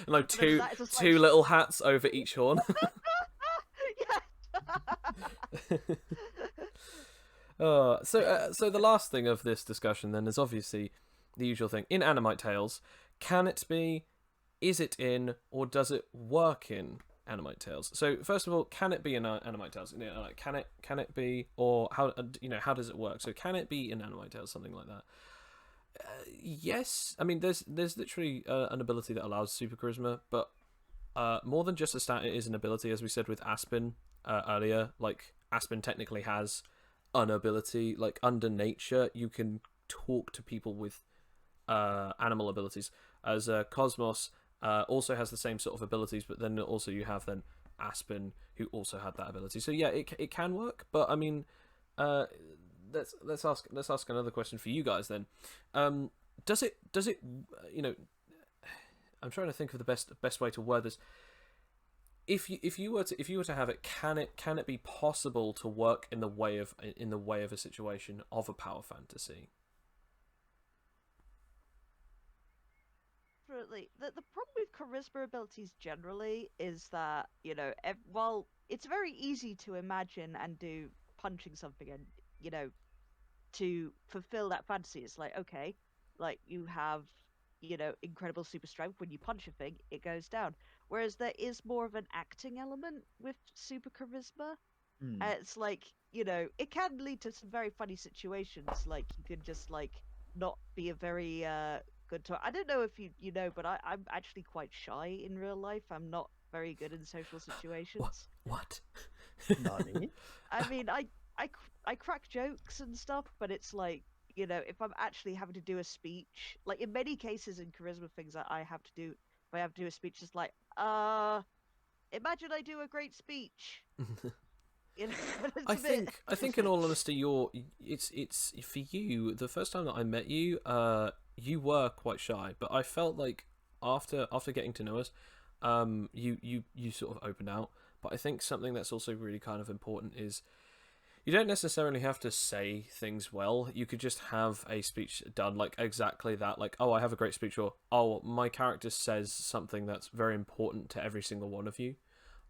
A: No,
B: And
A: two
B: that is a
A: two little hats over each horn. So the last thing of this discussion then is obviously the usual thing in Animite Tales. Can it be? Is it in, or does it work in Animite Tales? So first of all, can it be in Animite Tales? You know, like, can it be, or how how does it work? So can it be in Animite Tales, something like that? Yes. I mean, there's literally an ability that allows super charisma, but more than just a stat, it is an ability, as we said with Aspen earlier. Like Aspen technically has an ability, like under nature, you can talk to people with animal abilities. As Cosmos also has the same sort of abilities, but then also you have then Aspen who also had that ability. So yeah, it can work, but I mean, let's ask another question for you guys then. Does it you know? I'm trying to think of the best way to word this. If you were to have it, can it be possible to work in the way of a situation of a power fantasy?
B: Definitely. The problem with charisma abilities generally is that, while it's very easy to imagine and do punching something and, to fulfill that fantasy, it's like, okay, like you have, incredible super strength. When you punch a thing, it goes down. Whereas there is more of an acting element with super charisma. It's like, it can lead to some very funny situations. Like you could just like not be a very good talk. I don't know if you know, but I'm actually quite shy in real life. I'm not very good in social situations.
A: What?
C: Nani?
B: I mean, I crack jokes and stuff, but it's like, if I'm actually having to do a speech, like in many cases in charisma things that I have to do, if I have to do a speech, it's like, imagine I do a great speech.
A: I think in all honesty, it's for you. The first time that I met you, you were quite shy, but I felt like after getting to know us, you sort of opened out. But I think something that's also really kind of important is you don't necessarily have to say things well. You could just have a speech done like exactly that. Like, oh, I have a great speech, or oh, my character says something that's very important to every single one of you.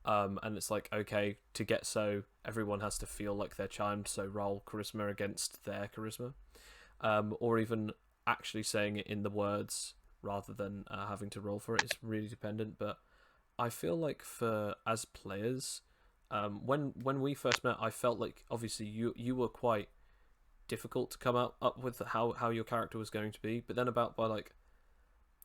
A: And it's like, okay, to get so, everyone has to feel like they're charmed, so roll charisma against their charisma. Or even actually saying it in the words rather than having to roll for it. It's really dependent, but I feel like as players, when we first met, I felt like obviously you were quite difficult to come up with how your character was going to be, but then by like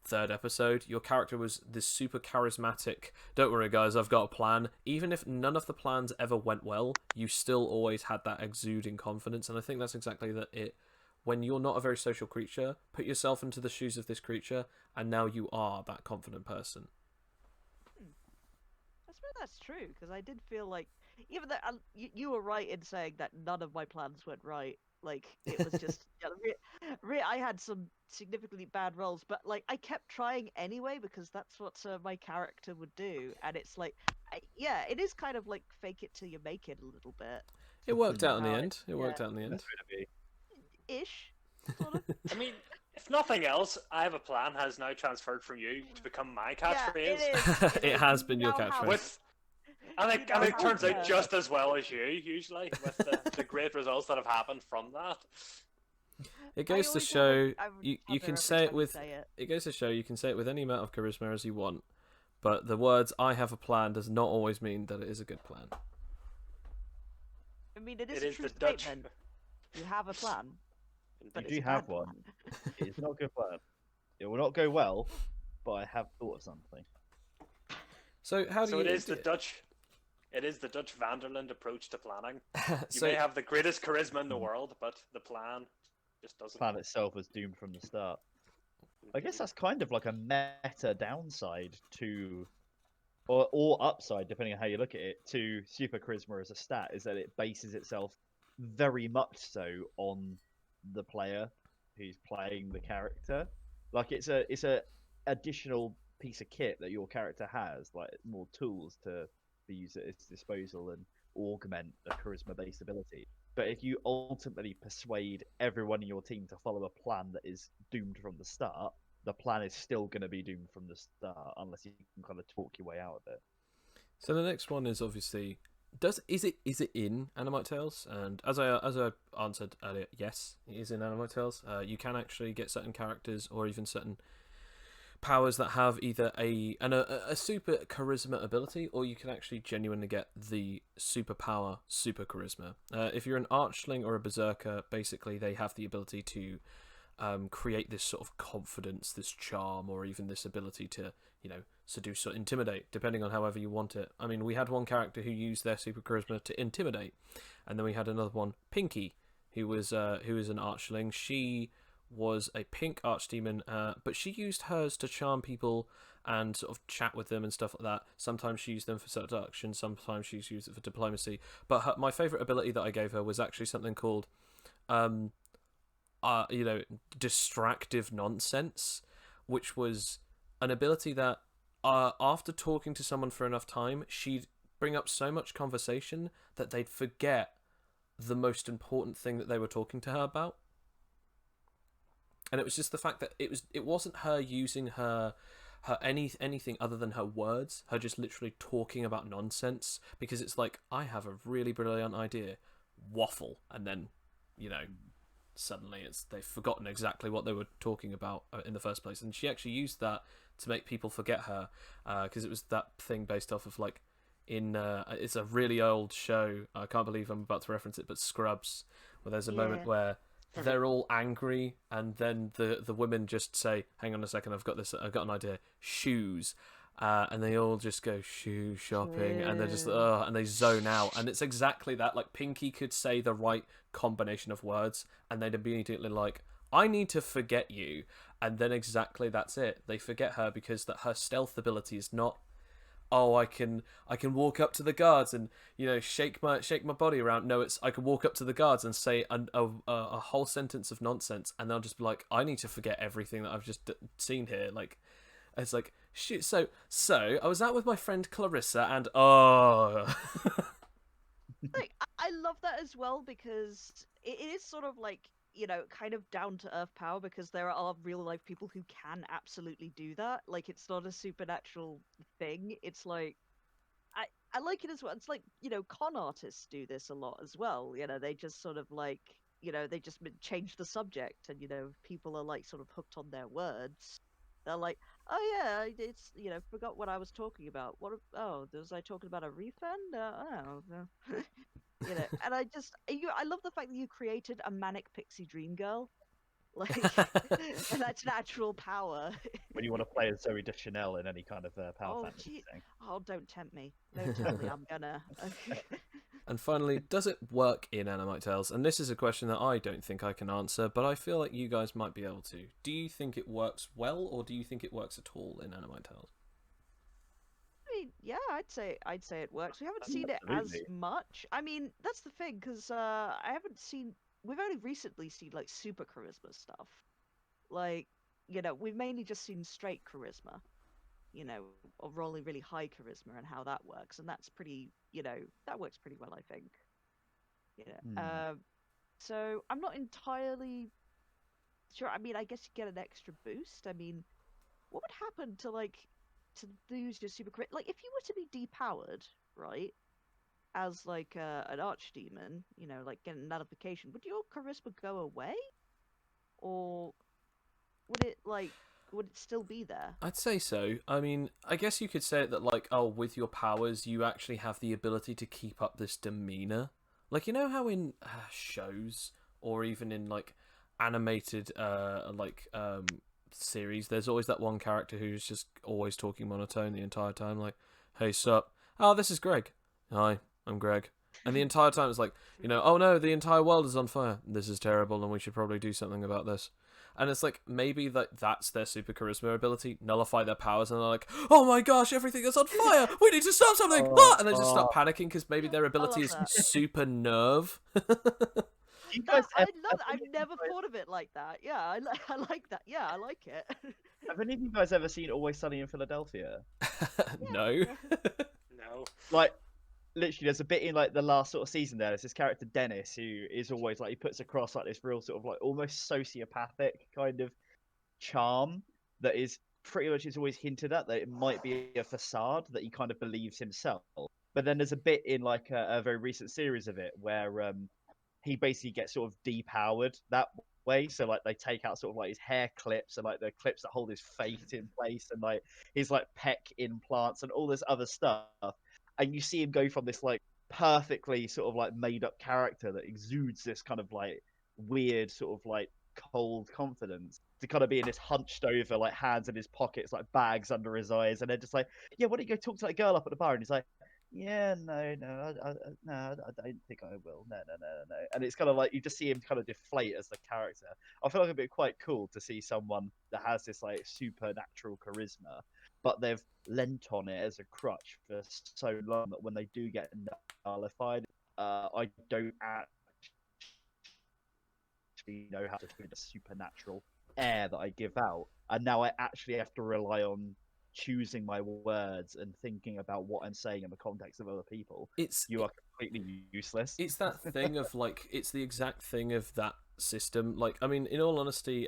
A: third episode, your character was this super charismatic, don't worry guys, I've got a plan. Even if none of the plans ever went well, you still always had that exuding confidence, and I think that's exactly it. When you're not a very social creature, put yourself into the shoes of this creature, and now you are that confident person.
B: I suppose that's true, because I did feel like, even though you were right in saying that none of my plans went right, like it was just, I had some significantly bad rolls, but like I kept trying anyway because that's what my character would do, and it's like, it is kind of like fake it till you make it a little bit.
A: It worked out in the end. It worked out in the end.
B: Ish, sort of.
D: I mean, if nothing else, I have a plan has now transferred from you to become my catchphrase.
B: Yeah,
A: it has been your catchphrase.
D: And it turns out just as well as you, usually, with the great results that have happened from that.
A: It goes to show you can say it with it goes to show you can say it with any amount of charisma as you want, but the words "I have a plan" does not always mean that it is a good plan.
B: I mean, it is a true statement. You have a plan. But
C: you do have one. It's not a good plan. It will not go well, but I have thought of something.
A: So how do you?
D: It is the Dutch Vanderland approach to planning. You may have the greatest charisma in the world, but the plan just doesn't.
C: The plan itself was doomed from the start. I guess that's kind of like a meta downside to, or upside, depending on how you look at it, to super charisma as a stat, is that it bases itself very much so on the player who's playing the character. Like it's a additional piece of kit that your character has, like more tools to be used at its disposal and augment a charisma based ability. But if you ultimately persuade everyone in your team to follow a plan that is doomed from the start, the plan is still going to be doomed from the start unless you can kind of talk your way out of it.
A: So the next one is obviously is it in Animite Tales? And as I answered earlier, yes, it is in Animite Tales. You can actually get certain characters or even certain powers that have either a super charisma ability, or you can actually genuinely get the superpower super charisma. If you're an archling or a berserker, basically they have the ability to create this sort of confidence, this charm, or even this ability to, seduce or intimidate, depending on however you want it. I mean, we had one character who used their super charisma to intimidate, and then we had another one, Pinky, who was an archling. She was a pink archdemon, but she used hers to charm people and sort of chat with them and stuff like that. Sometimes she used them for seduction, sometimes she's used it for diplomacy. But my favourite ability that I gave her was actually something called, distractive nonsense, which was an ability that, after talking to someone for enough time, she'd bring up so much conversation that they'd forget the most important thing that they were talking to her about. And it was just the fact that it wasn't her using her anything other than her words, her just literally talking about nonsense, because it's like, I have a really brilliant idea, waffle, and then, suddenly they've forgotten exactly what they were talking about in the first place. And she actually used that to make people forget her, because it was that thing based off of, like, it's a really old show, I can't believe I'm about to reference it, but Scrubs, where there's a moment where they're all angry, and then the women just say, hang on a second, I've got an idea, shoes. And they all just go shoe shopping, and they're just and they zone out, and it's exactly that. Like, Pinky could say the right combination of words, and they'd immediately like, I need to forget you, and then exactly that's it. They forget her because that her stealth ability is not, oh, I can walk up to the guards and shake my body around. No, it's, I can walk up to the guards and say a whole sentence of nonsense, and they'll just be like, I need to forget everything that I've just seen here. Like, it's like, shoot, so I was out with my friend Clarissa, and
B: like, I love that as well, because it is sort of like, kind of down to earth power, because there are real life people who can absolutely do that. Like, it's not a supernatural thing. It's like, I like it as well. It's like, con artists do this a lot as well. They just sort of like, they just change the subject, and people are like sort of hooked on their words. They're like, oh yeah, it's, forgot what I was talking about. Was I talking about a refund? Oh, no. And I love the fact that you created a manic pixie dream girl. Like, and that's natural power.
C: When you want to play as Zoe Deschanel in any kind of power fantasy thing.
B: Oh, don't tempt me. Don't tempt me. I'm gonna.
A: And finally, does it work in Animite Tales? And this is a question that I don't think I can answer, but I feel like you guys might be able to. Do you think it works well, or do you think it works at all in Animite Tales?
B: I mean, yeah, I'd say it works. We haven't seen it as much. I mean, that's the thing, because we've only recently seen like super charisma stuff. Like, we've mainly just seen straight charisma. Or rolling really high charisma, and how that works, and that's pretty, that works pretty well, I think. So I'm not entirely sure. I mean, I guess you get an extra boost. I mean, what would happen to lose your super charisma? Like, if you were to be depowered, right, as like an archdemon, like get a nullification, would your charisma go away, or would it still be there?
A: I'd say so. I mean, I guess you could say it that, like, with your powers, you actually have the ability to keep up this demeanor. Like, how in shows, or even in, like, animated, series, there's always that one character who's just always talking monotone the entire time, like, hey, sup? Oh, this is Greg. Hi, I'm Greg. And the entire time it's like, oh no, the entire world is on fire. This is terrible, and we should probably do something about this. And it's like, maybe that's their super charisma ability, nullify their powers, and they're like, oh my gosh, everything is on fire, we need to stop something, and they just start panicking, because maybe their ability is super nerve.
C: you guys
B: I
C: have,
B: love
C: have
B: that.
C: any
B: I've
C: of you
B: never
C: guys-
B: thought of it like that. Yeah, I like that. Yeah, I like it.
C: have any of you guys ever seen Always Sunny in Philadelphia?
A: No.
D: No.
C: Like, literally, there's a bit in like the last sort of season there. There's this character Dennis who is always like he puts across like this real sort of like almost sociopathic kind of charm that is pretty much is always hinted at that it might be a facade that he kind of believes himself. But then there's a bit in like a very recent series of it where he basically gets sort of depowered that way. So like they take out sort of like his hair clips and like the clips that hold his face in place and like his like pec implants and all this other stuff. And you see him go from this like perfectly sort of like made up character that exudes this kind of like weird sort of like cold confidence to kind of being this hunched over, like hands in his pockets, like bags under his eyes, and they're just like, "Yeah, why don't you go talk to that girl up at the bar?" And he's like, "Yeah, no, I don't think I will. No." And it's kind of like you just see him kind of deflate as the character. I feel like it'd be quite cool to see someone that has this like supernatural charisma, but they've lent on it as a crutch for so long that when they do get nullified, I don't actually know how to do the supernatural air that I give out, and now I actually have to rely on choosing my words and thinking about what I'm saying in the context of other people. You are completely useless.
A: It's that thing of like, it's the exact thing of that system. Like, I mean, in all honesty,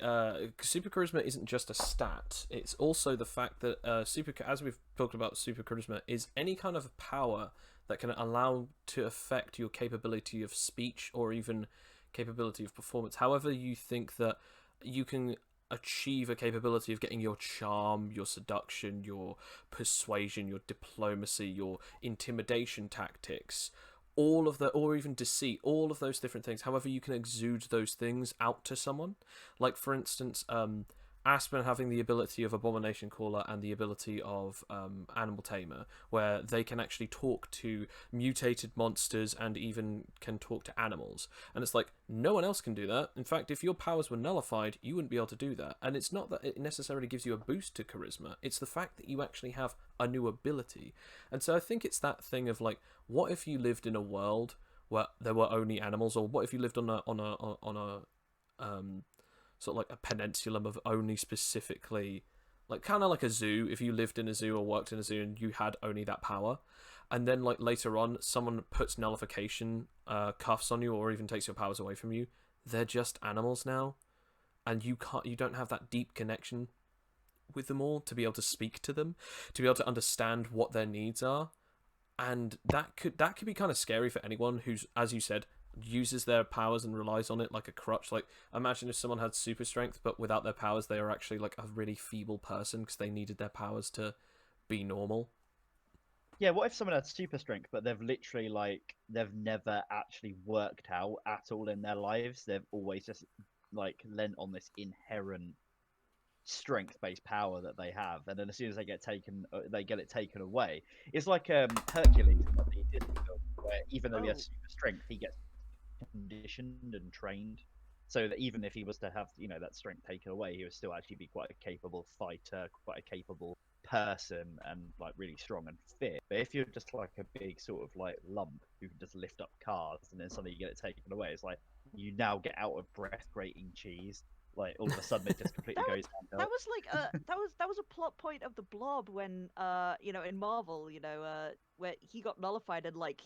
A: super charisma isn't just a stat. It's also the fact that as we've talked about, super charisma is any kind of power that can allow to affect your capability of speech or even capability of performance. However you think that you can achieve a capability of getting your charm, your seduction, your persuasion, your diplomacy, your intimidation tactics, all of the, or even deceit, all of those different things. However you can exude those things out to someone. Like, for instance, Aspen having the ability of Abomination Caller and the ability of Animal Tamer, where they can actually talk to mutated monsters and even can talk to animals. And it's like, no one else can do that. In fact, if your powers were nullified, you wouldn't be able to do that. And it's not that it necessarily gives you a boost to charisma, it's the fact that you actually have a new ability. And so I think it's that thing of like, what if you lived in a world where there were only animals, or what if you lived on a sort of like a peninsula of only specifically, like kind of like a zoo, if you lived in a zoo or worked in a zoo and you had only that power, and then like later on someone puts nullification cuffs on you or even takes your powers away from you, they're just animals now, and you don't have that deep connection with them all to be able to speak to them, to be able to understand what their needs are. And that could be kind of scary for anyone who's, as you said, uses their powers and relies on it like a crutch. Like, imagine if someone had super strength but without their powers they are actually like a really feeble person because they needed their powers to be normal.
C: Yeah, what if someone had super strength but they've never actually worked out at all in their lives? They've always just like lent on this inherent strength-based power that they have, and then as soon as they get it taken away. It's like Hercules in the Disney film, where even though he has super strength, he gets conditioned and trained, so that even if he was to have that strength taken away, he would still actually be quite a capable fighter, quite a capable person, and like really strong and fit. But if you're just like a big sort of like lump who can just lift up cars, and then suddenly you get it taken away, it's like you now get out of breath grating cheese. Like all of a sudden it just completely goes downhill.
B: That was like that was a plot point of the Blob when in Marvel, where he got nullified, and like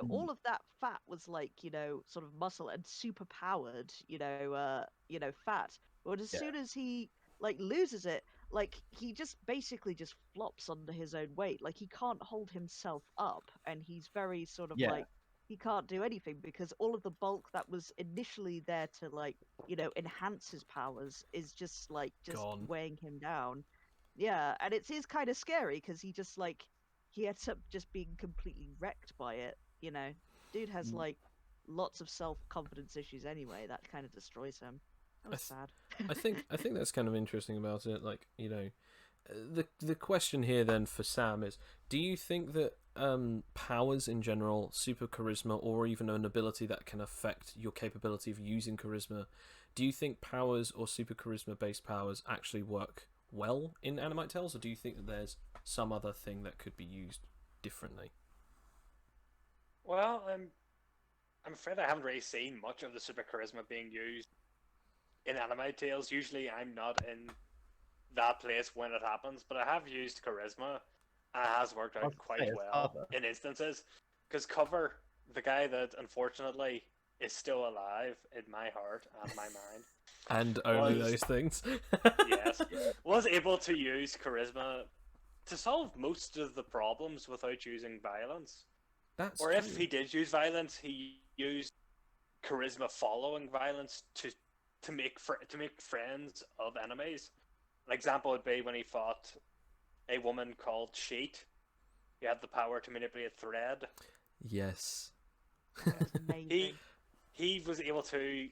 B: all of that fat was like sort of muscle and super powered fat. But as soon as he like loses it, like he just basically just flops under his own weight. Like he can't hold himself up, and he's very sort of like he can't do anything because all of the bulk that was initially there to like enhance his powers is just
A: Gone.
B: weighing him down. Yeah, and it is kind of scary because he ends up just being completely wrecked by it. Dude has like lots of self-confidence issues anyway. That kind of destroys him. That was sad.
A: I think that's kind of interesting about it. Like, the question here then for Sam is, do you think that powers in general, super charisma, or even an ability that can affect your capability of using charisma, do you think powers or super charisma based powers actually work well in Animite Tales, or do you think that there's some other thing that could be used differently?
D: Well, I'm afraid I haven't really seen much of the super charisma being used in anime tales. Usually, I'm not in that place when it happens, but I have used charisma, and it has worked
C: I was
D: out
C: gonna say,
D: quite
C: it's
D: well
C: Cover.
D: in instances. Because Cover, the guy that unfortunately is still alive in my heart and my mind,
A: And only
D: was
A: those things.
D: yes, was able to use charisma to solve most of the problems without using violence.
A: That's
D: Or
A: true.
D: if he did use violence, he used charisma following violence to make friends of enemies. An example would be when he fought a woman called Sheet. He had the power to manipulate thread.
A: Yes.
B: That's amazing.
D: He was able to.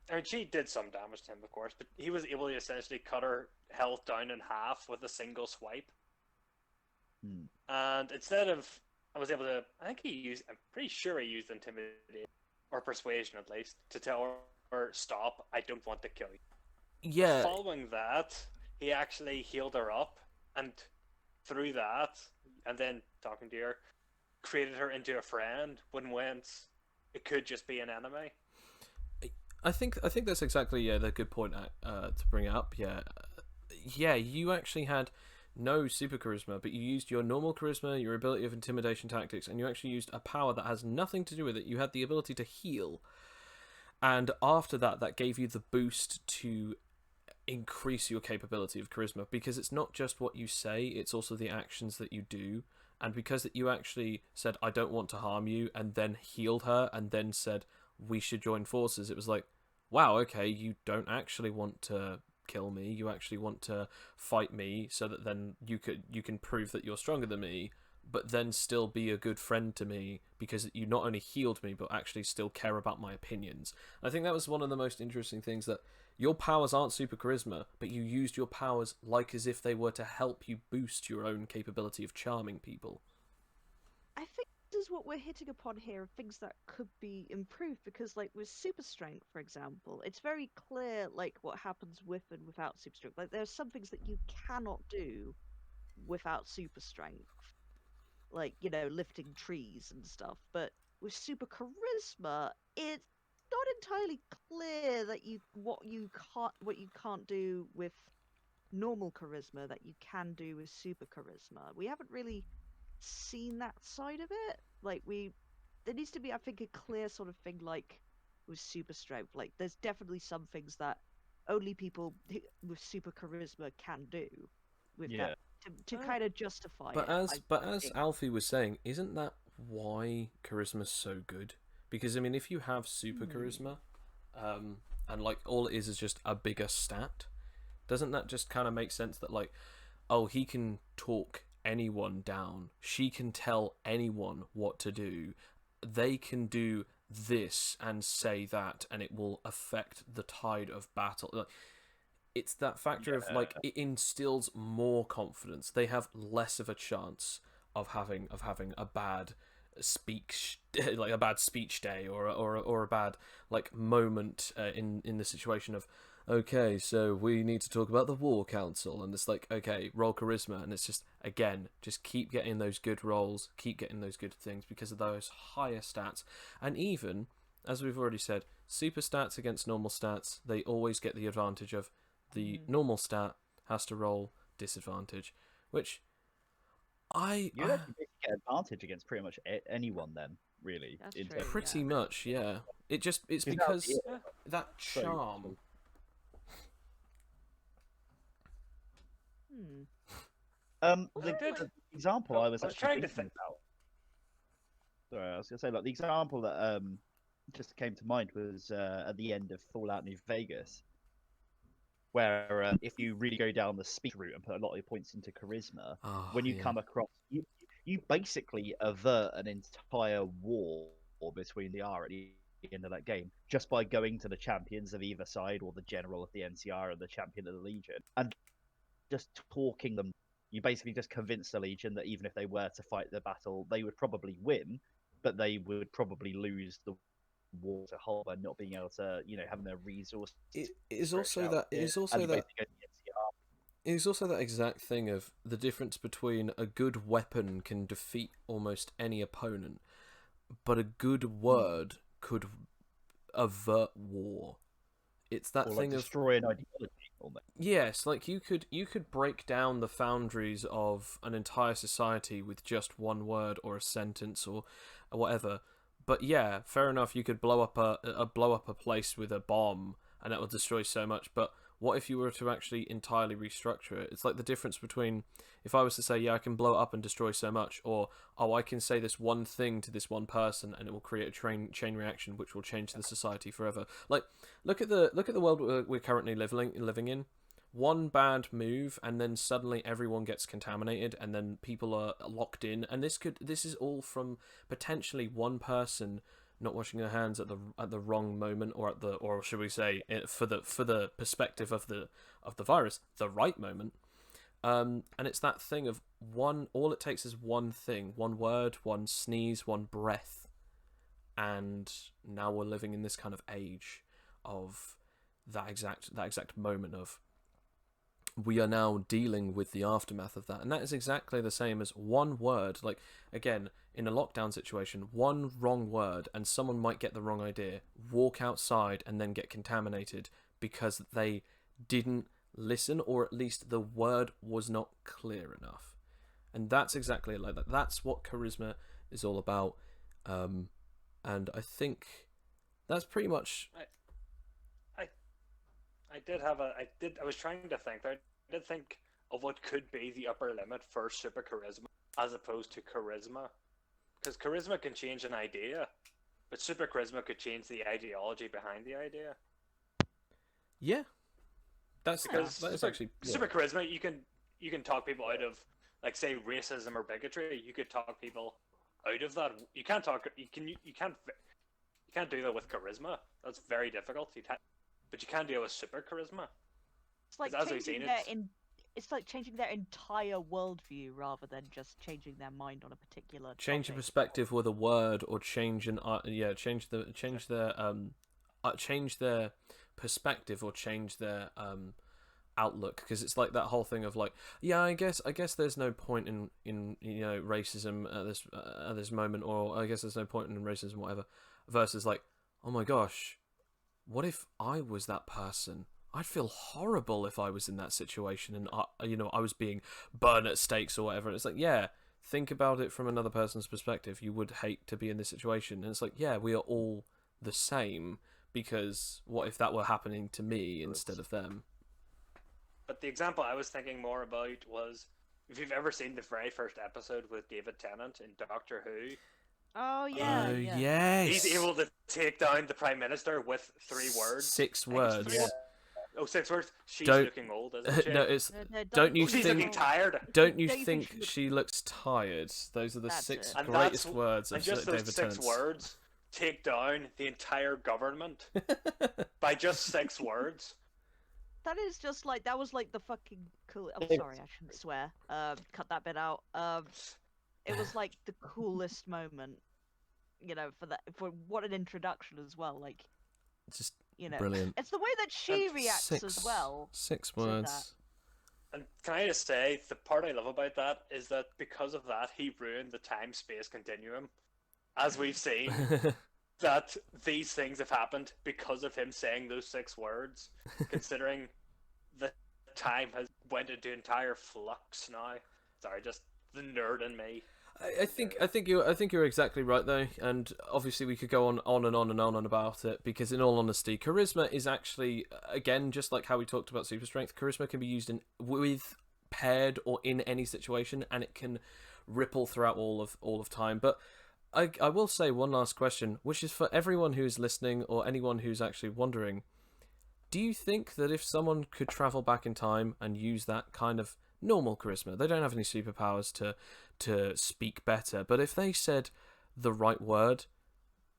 D: I mean, she did some damage to him, of course, but he was able to essentially cut her health down in half with a single swipe. And instead of, I was able to. I think he used. I'm pretty sure he used intimidation or persuasion at least to tell her, "Stop! I don't want to kill you."
A: Yeah.
D: Following that, he actually healed her up, and through that, and then talking to her, created her into a friend. When once it could just be an enemy.
A: I think that's exactly the good point to bring up. Yeah, you actually had no super charisma, but you used your normal charisma, your ability of intimidation tactics, and you actually used a power that has nothing to do with it. You had the ability to heal, and after that, that gave you the boost to increase your capability of charisma, because it's not just what you say, it's also the actions that you do. And because that you actually said, "I don't want to harm you," and then healed her, and then said, "We should join forces," it was like, wow, okay, you don't actually want to kill me, you actually want to fight me so that then you can prove that you're stronger than me, but then still be a good friend to me, because you not only healed me but actually still care about my opinions. I think that was one of the most interesting things, that your powers aren't super charisma, but you used your powers like as if they were to help you boost your own capability of charming people.
B: I think this is what we're hitting upon here, things that could be improved, because like with super strength, for example, it's very clear like what happens with and without super strength. Like there's some things that you cannot do without super strength, like lifting trees and stuff. But with super charisma, it's not entirely clear that what you can't do with normal charisma that you can do with super charisma. We haven't really seen that side of it. There needs to be, I think, a clear sort of thing like with super strength. Like there's definitely some things that only people with super charisma can do with that to kind of justify
A: But
B: it.
A: as Alfie was saying, isn't that why charisma's so good? Because I mean, if you have super charisma, and like all it is just a bigger stat, doesn't that just kind of make sense that like, oh, he can talk anyone down, she can tell anyone what to do, they can do this and say that, and it will affect the tide of battle. Like, it's that factor of like, it instills more confidence. They have less of a chance of having a bad speech, like a bad speech day, or a bad like moment in the situation of, okay, so we need to talk about the war council, and it's like, okay, roll charisma, and it's just, again, just keep getting those good rolls, keep getting those good things because of those higher stats. And even, as we've already said, super stats against normal stats, they always get the advantage of the normal stat has to roll disadvantage, which
C: you actually get advantage against pretty much anyone then, really.
B: That's
C: in
B: true,
C: terms of-
A: pretty much, yeah. It's
C: Because
A: because
C: that-
A: that charm.
C: The example I was
D: I was
C: actually
D: trying to
C: thinking
D: think.
C: about. Sorry, I was gonna say, like the example that just came to mind was at the end of Fallout New Vegas, where if you really go down the speed route and put a lot of your points into charisma, when you come across, you basically avert an entire war between the R at the end of that game just by going to the champions of either side, or the general of the NCR and the champion of the Legion, and just talking them. You basically just convince the Legion that even if they were to fight the battle, they would probably win, but they would probably lose the war as a whole by not being able to, having their resources.
A: It is also that exact thing of the difference between a good weapon can defeat almost any opponent, but a good word could avert war. It's that
C: Or
A: thing
C: like
A: of
C: destroy an ideology. Almost.
A: yes, like you could break down the foundaries of an entire society with just one word or a sentence or whatever. But yeah, fair enough. You could blow up a place with a bomb, and that will destroy so much. But what if you were to actually entirely restructure it? It's like the difference between if I was to say, yeah, I can blow it up and destroy so much, or oh, I can say this one thing to this one person, and it will create a chain reaction which will change the society forever. Like, look at the world we're currently living in. One bad move, and then suddenly everyone gets contaminated, and then people are locked in. And this is all from potentially one person not washing their hands at the wrong moment, or should we say, for the perspective of the virus, the right moment. And it's that thing of one. All it takes is one thing, one word, one sneeze, one breath, and now we're living in this kind of age of that exact moment of. We are now dealing with the aftermath of that, and that is exactly the same as one word. Like, again, in a lockdown situation, one wrong word and someone might get the wrong idea, walk outside, and then get contaminated because they didn't listen, or at least the word was not clear enough. And that's exactly like that. That's what charisma is all about. And I think that's pretty much.
D: I was trying to think there. I did think of what could be the upper limit for super charisma as opposed to charisma. Because charisma can change an idea, but super charisma could change the ideology behind the idea.
A: Yeah. That is actually
D: super charisma, you can talk people out of, like, say, racism or bigotry. You could talk people out of that. You can't do that with charisma. That's very difficult. But you can deal with super charisma.
B: It's like it's like changing their entire worldview rather than just changing their mind on a particular
A: change a
B: topic.
A: perspective with a word, or change their perspective, or change their outlook, because it's like that whole thing of like, yeah, I guess there's no point in racism at this moment, or I guess there's no point in racism, whatever, versus like, oh my gosh, what if I was that person? I'd feel horrible if I was in that situation and I was being burned at stakes or whatever. And it's like, yeah, think about it from another person's perspective. You would hate to be in this situation. And it's like, yeah, we are all the same, because what if that were happening to me instead of them?
D: But the example I was thinking more about was, if you've ever seen the very first episode with David Tennant in Doctor Who.
B: Oh yeah,
A: Oh
B: yeah.
A: yes.
D: He's able to take down the Prime Minister with 3 words.
A: 6 words.
C: Yeah.
D: Oh, 6 words. She's
A: Don't-
D: looking old, isn't she?
A: No, it's.
B: No,
A: Don't you
D: she's
A: think?
D: looking tired.
A: Don't you
B: Don't you
A: think
B: think
A: she looks tired? Those are the
B: That's
A: 6
B: it.
D: And
A: greatest
D: that's-
A: words of
D: And just those
A: David
D: 6
A: Tennant's.
D: words take down the entire government by just 6 words.
B: That is just like, that was like the fucking cool. I'm
C: It's-
B: sorry, I shouldn't swear. Cut that bit out. It was like the coolest moment, for what an introduction as well. Like,
A: Just
B: it's
A: brilliant.
B: the way that she
D: And
B: reacts as well.
A: 6
B: to that.
A: words.
D: And can I just say, the part I love about that is that because of that, he ruined the time-space continuum. As we've seen, that these things have happened because of him saying those 6 words, considering the time has went into entire flux now. Sorry, just the nerd in me.
A: I think you're exactly right though, and obviously we could go on and on and on about it, because in all honesty, charisma is actually, again, just like how we talked about super strength, charisma can be used with paired or in any situation, and it can ripple throughout all of time. But I will say one last question, which is for everyone who's listening or anyone who's actually wondering: do you think that if someone could travel back in time and use that kind of normal charisma, they don't have any superpowers to speak better, but if they said the right word,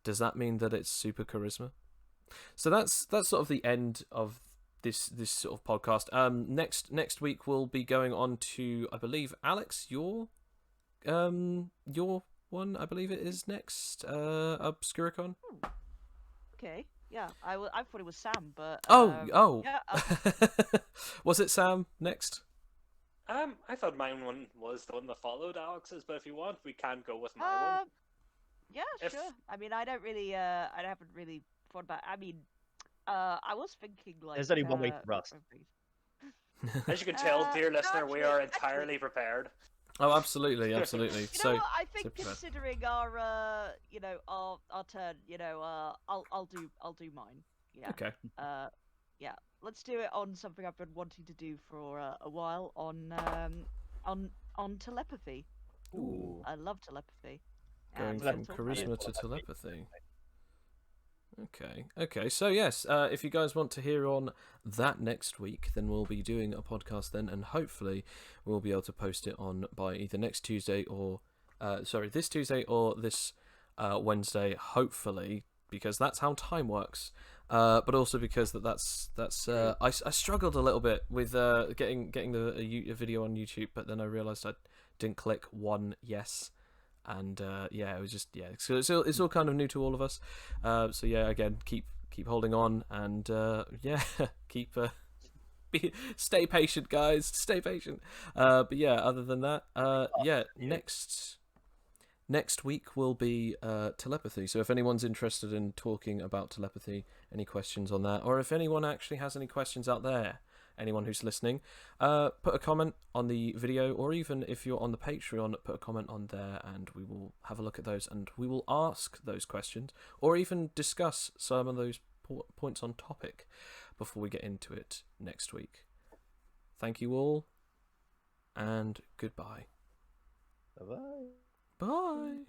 A: does that mean that it's super charisma? So that's sort of the end of this sort of podcast. Next week we'll be going on to, I believe, Alex, your one, I believe it is next. Obscuricon.
B: Okay, yeah, I thought it was Sam, but
A: Oh.
B: yeah,
A: Was it Sam next?
D: I thought mine one was the one that followed Alex's, but if you want, we can go with my one.
B: Yeah,
D: If
B: sure. I mean, I haven't really thought about. I mean, I was thinking like.
C: There's only one way to rust.
D: as you can tell, dear
B: No,
D: listener, we
B: actually,
D: are entirely prepared.
A: Oh, absolutely, absolutely.
B: You
A: So,
B: know what? I think
A: prepared.
B: considering our our turn, I'll do mine. Yeah.
A: Okay.
B: Yeah. Let's do it on something I've been wanting to do for a while on telepathy.
C: Ooh.
B: I love telepathy.
A: Going
B: And
A: from
B: talk about it.
A: charisma to telepathy. Okay. So yes, if you guys want to hear on that next week, then we'll be doing a podcast then, and hopefully we'll be able to post it on by either next Tuesday or, this Tuesday or this Wednesday. Hopefully, because that's how time works. But also because I struggled a little bit with getting a video on YouTube, but then I realised I didn't click one yes. And it was just so it's all kind of new to all of us. So yeah, again, keep holding on, and keep stay patient, guys. Stay patient. But yeah, other than that, next week will be telepathy. So if anyone's interested in talking about telepathy, any questions on that, or if anyone actually has any questions out there, anyone who's listening, put a comment on the video, or even if you're on the Patreon, put a comment on there, and we will have a look at those, and we will ask those questions, or even discuss some of those points on topic before we get into it next week. Thank you all, and goodbye.
C: Bye-bye.
A: Bye.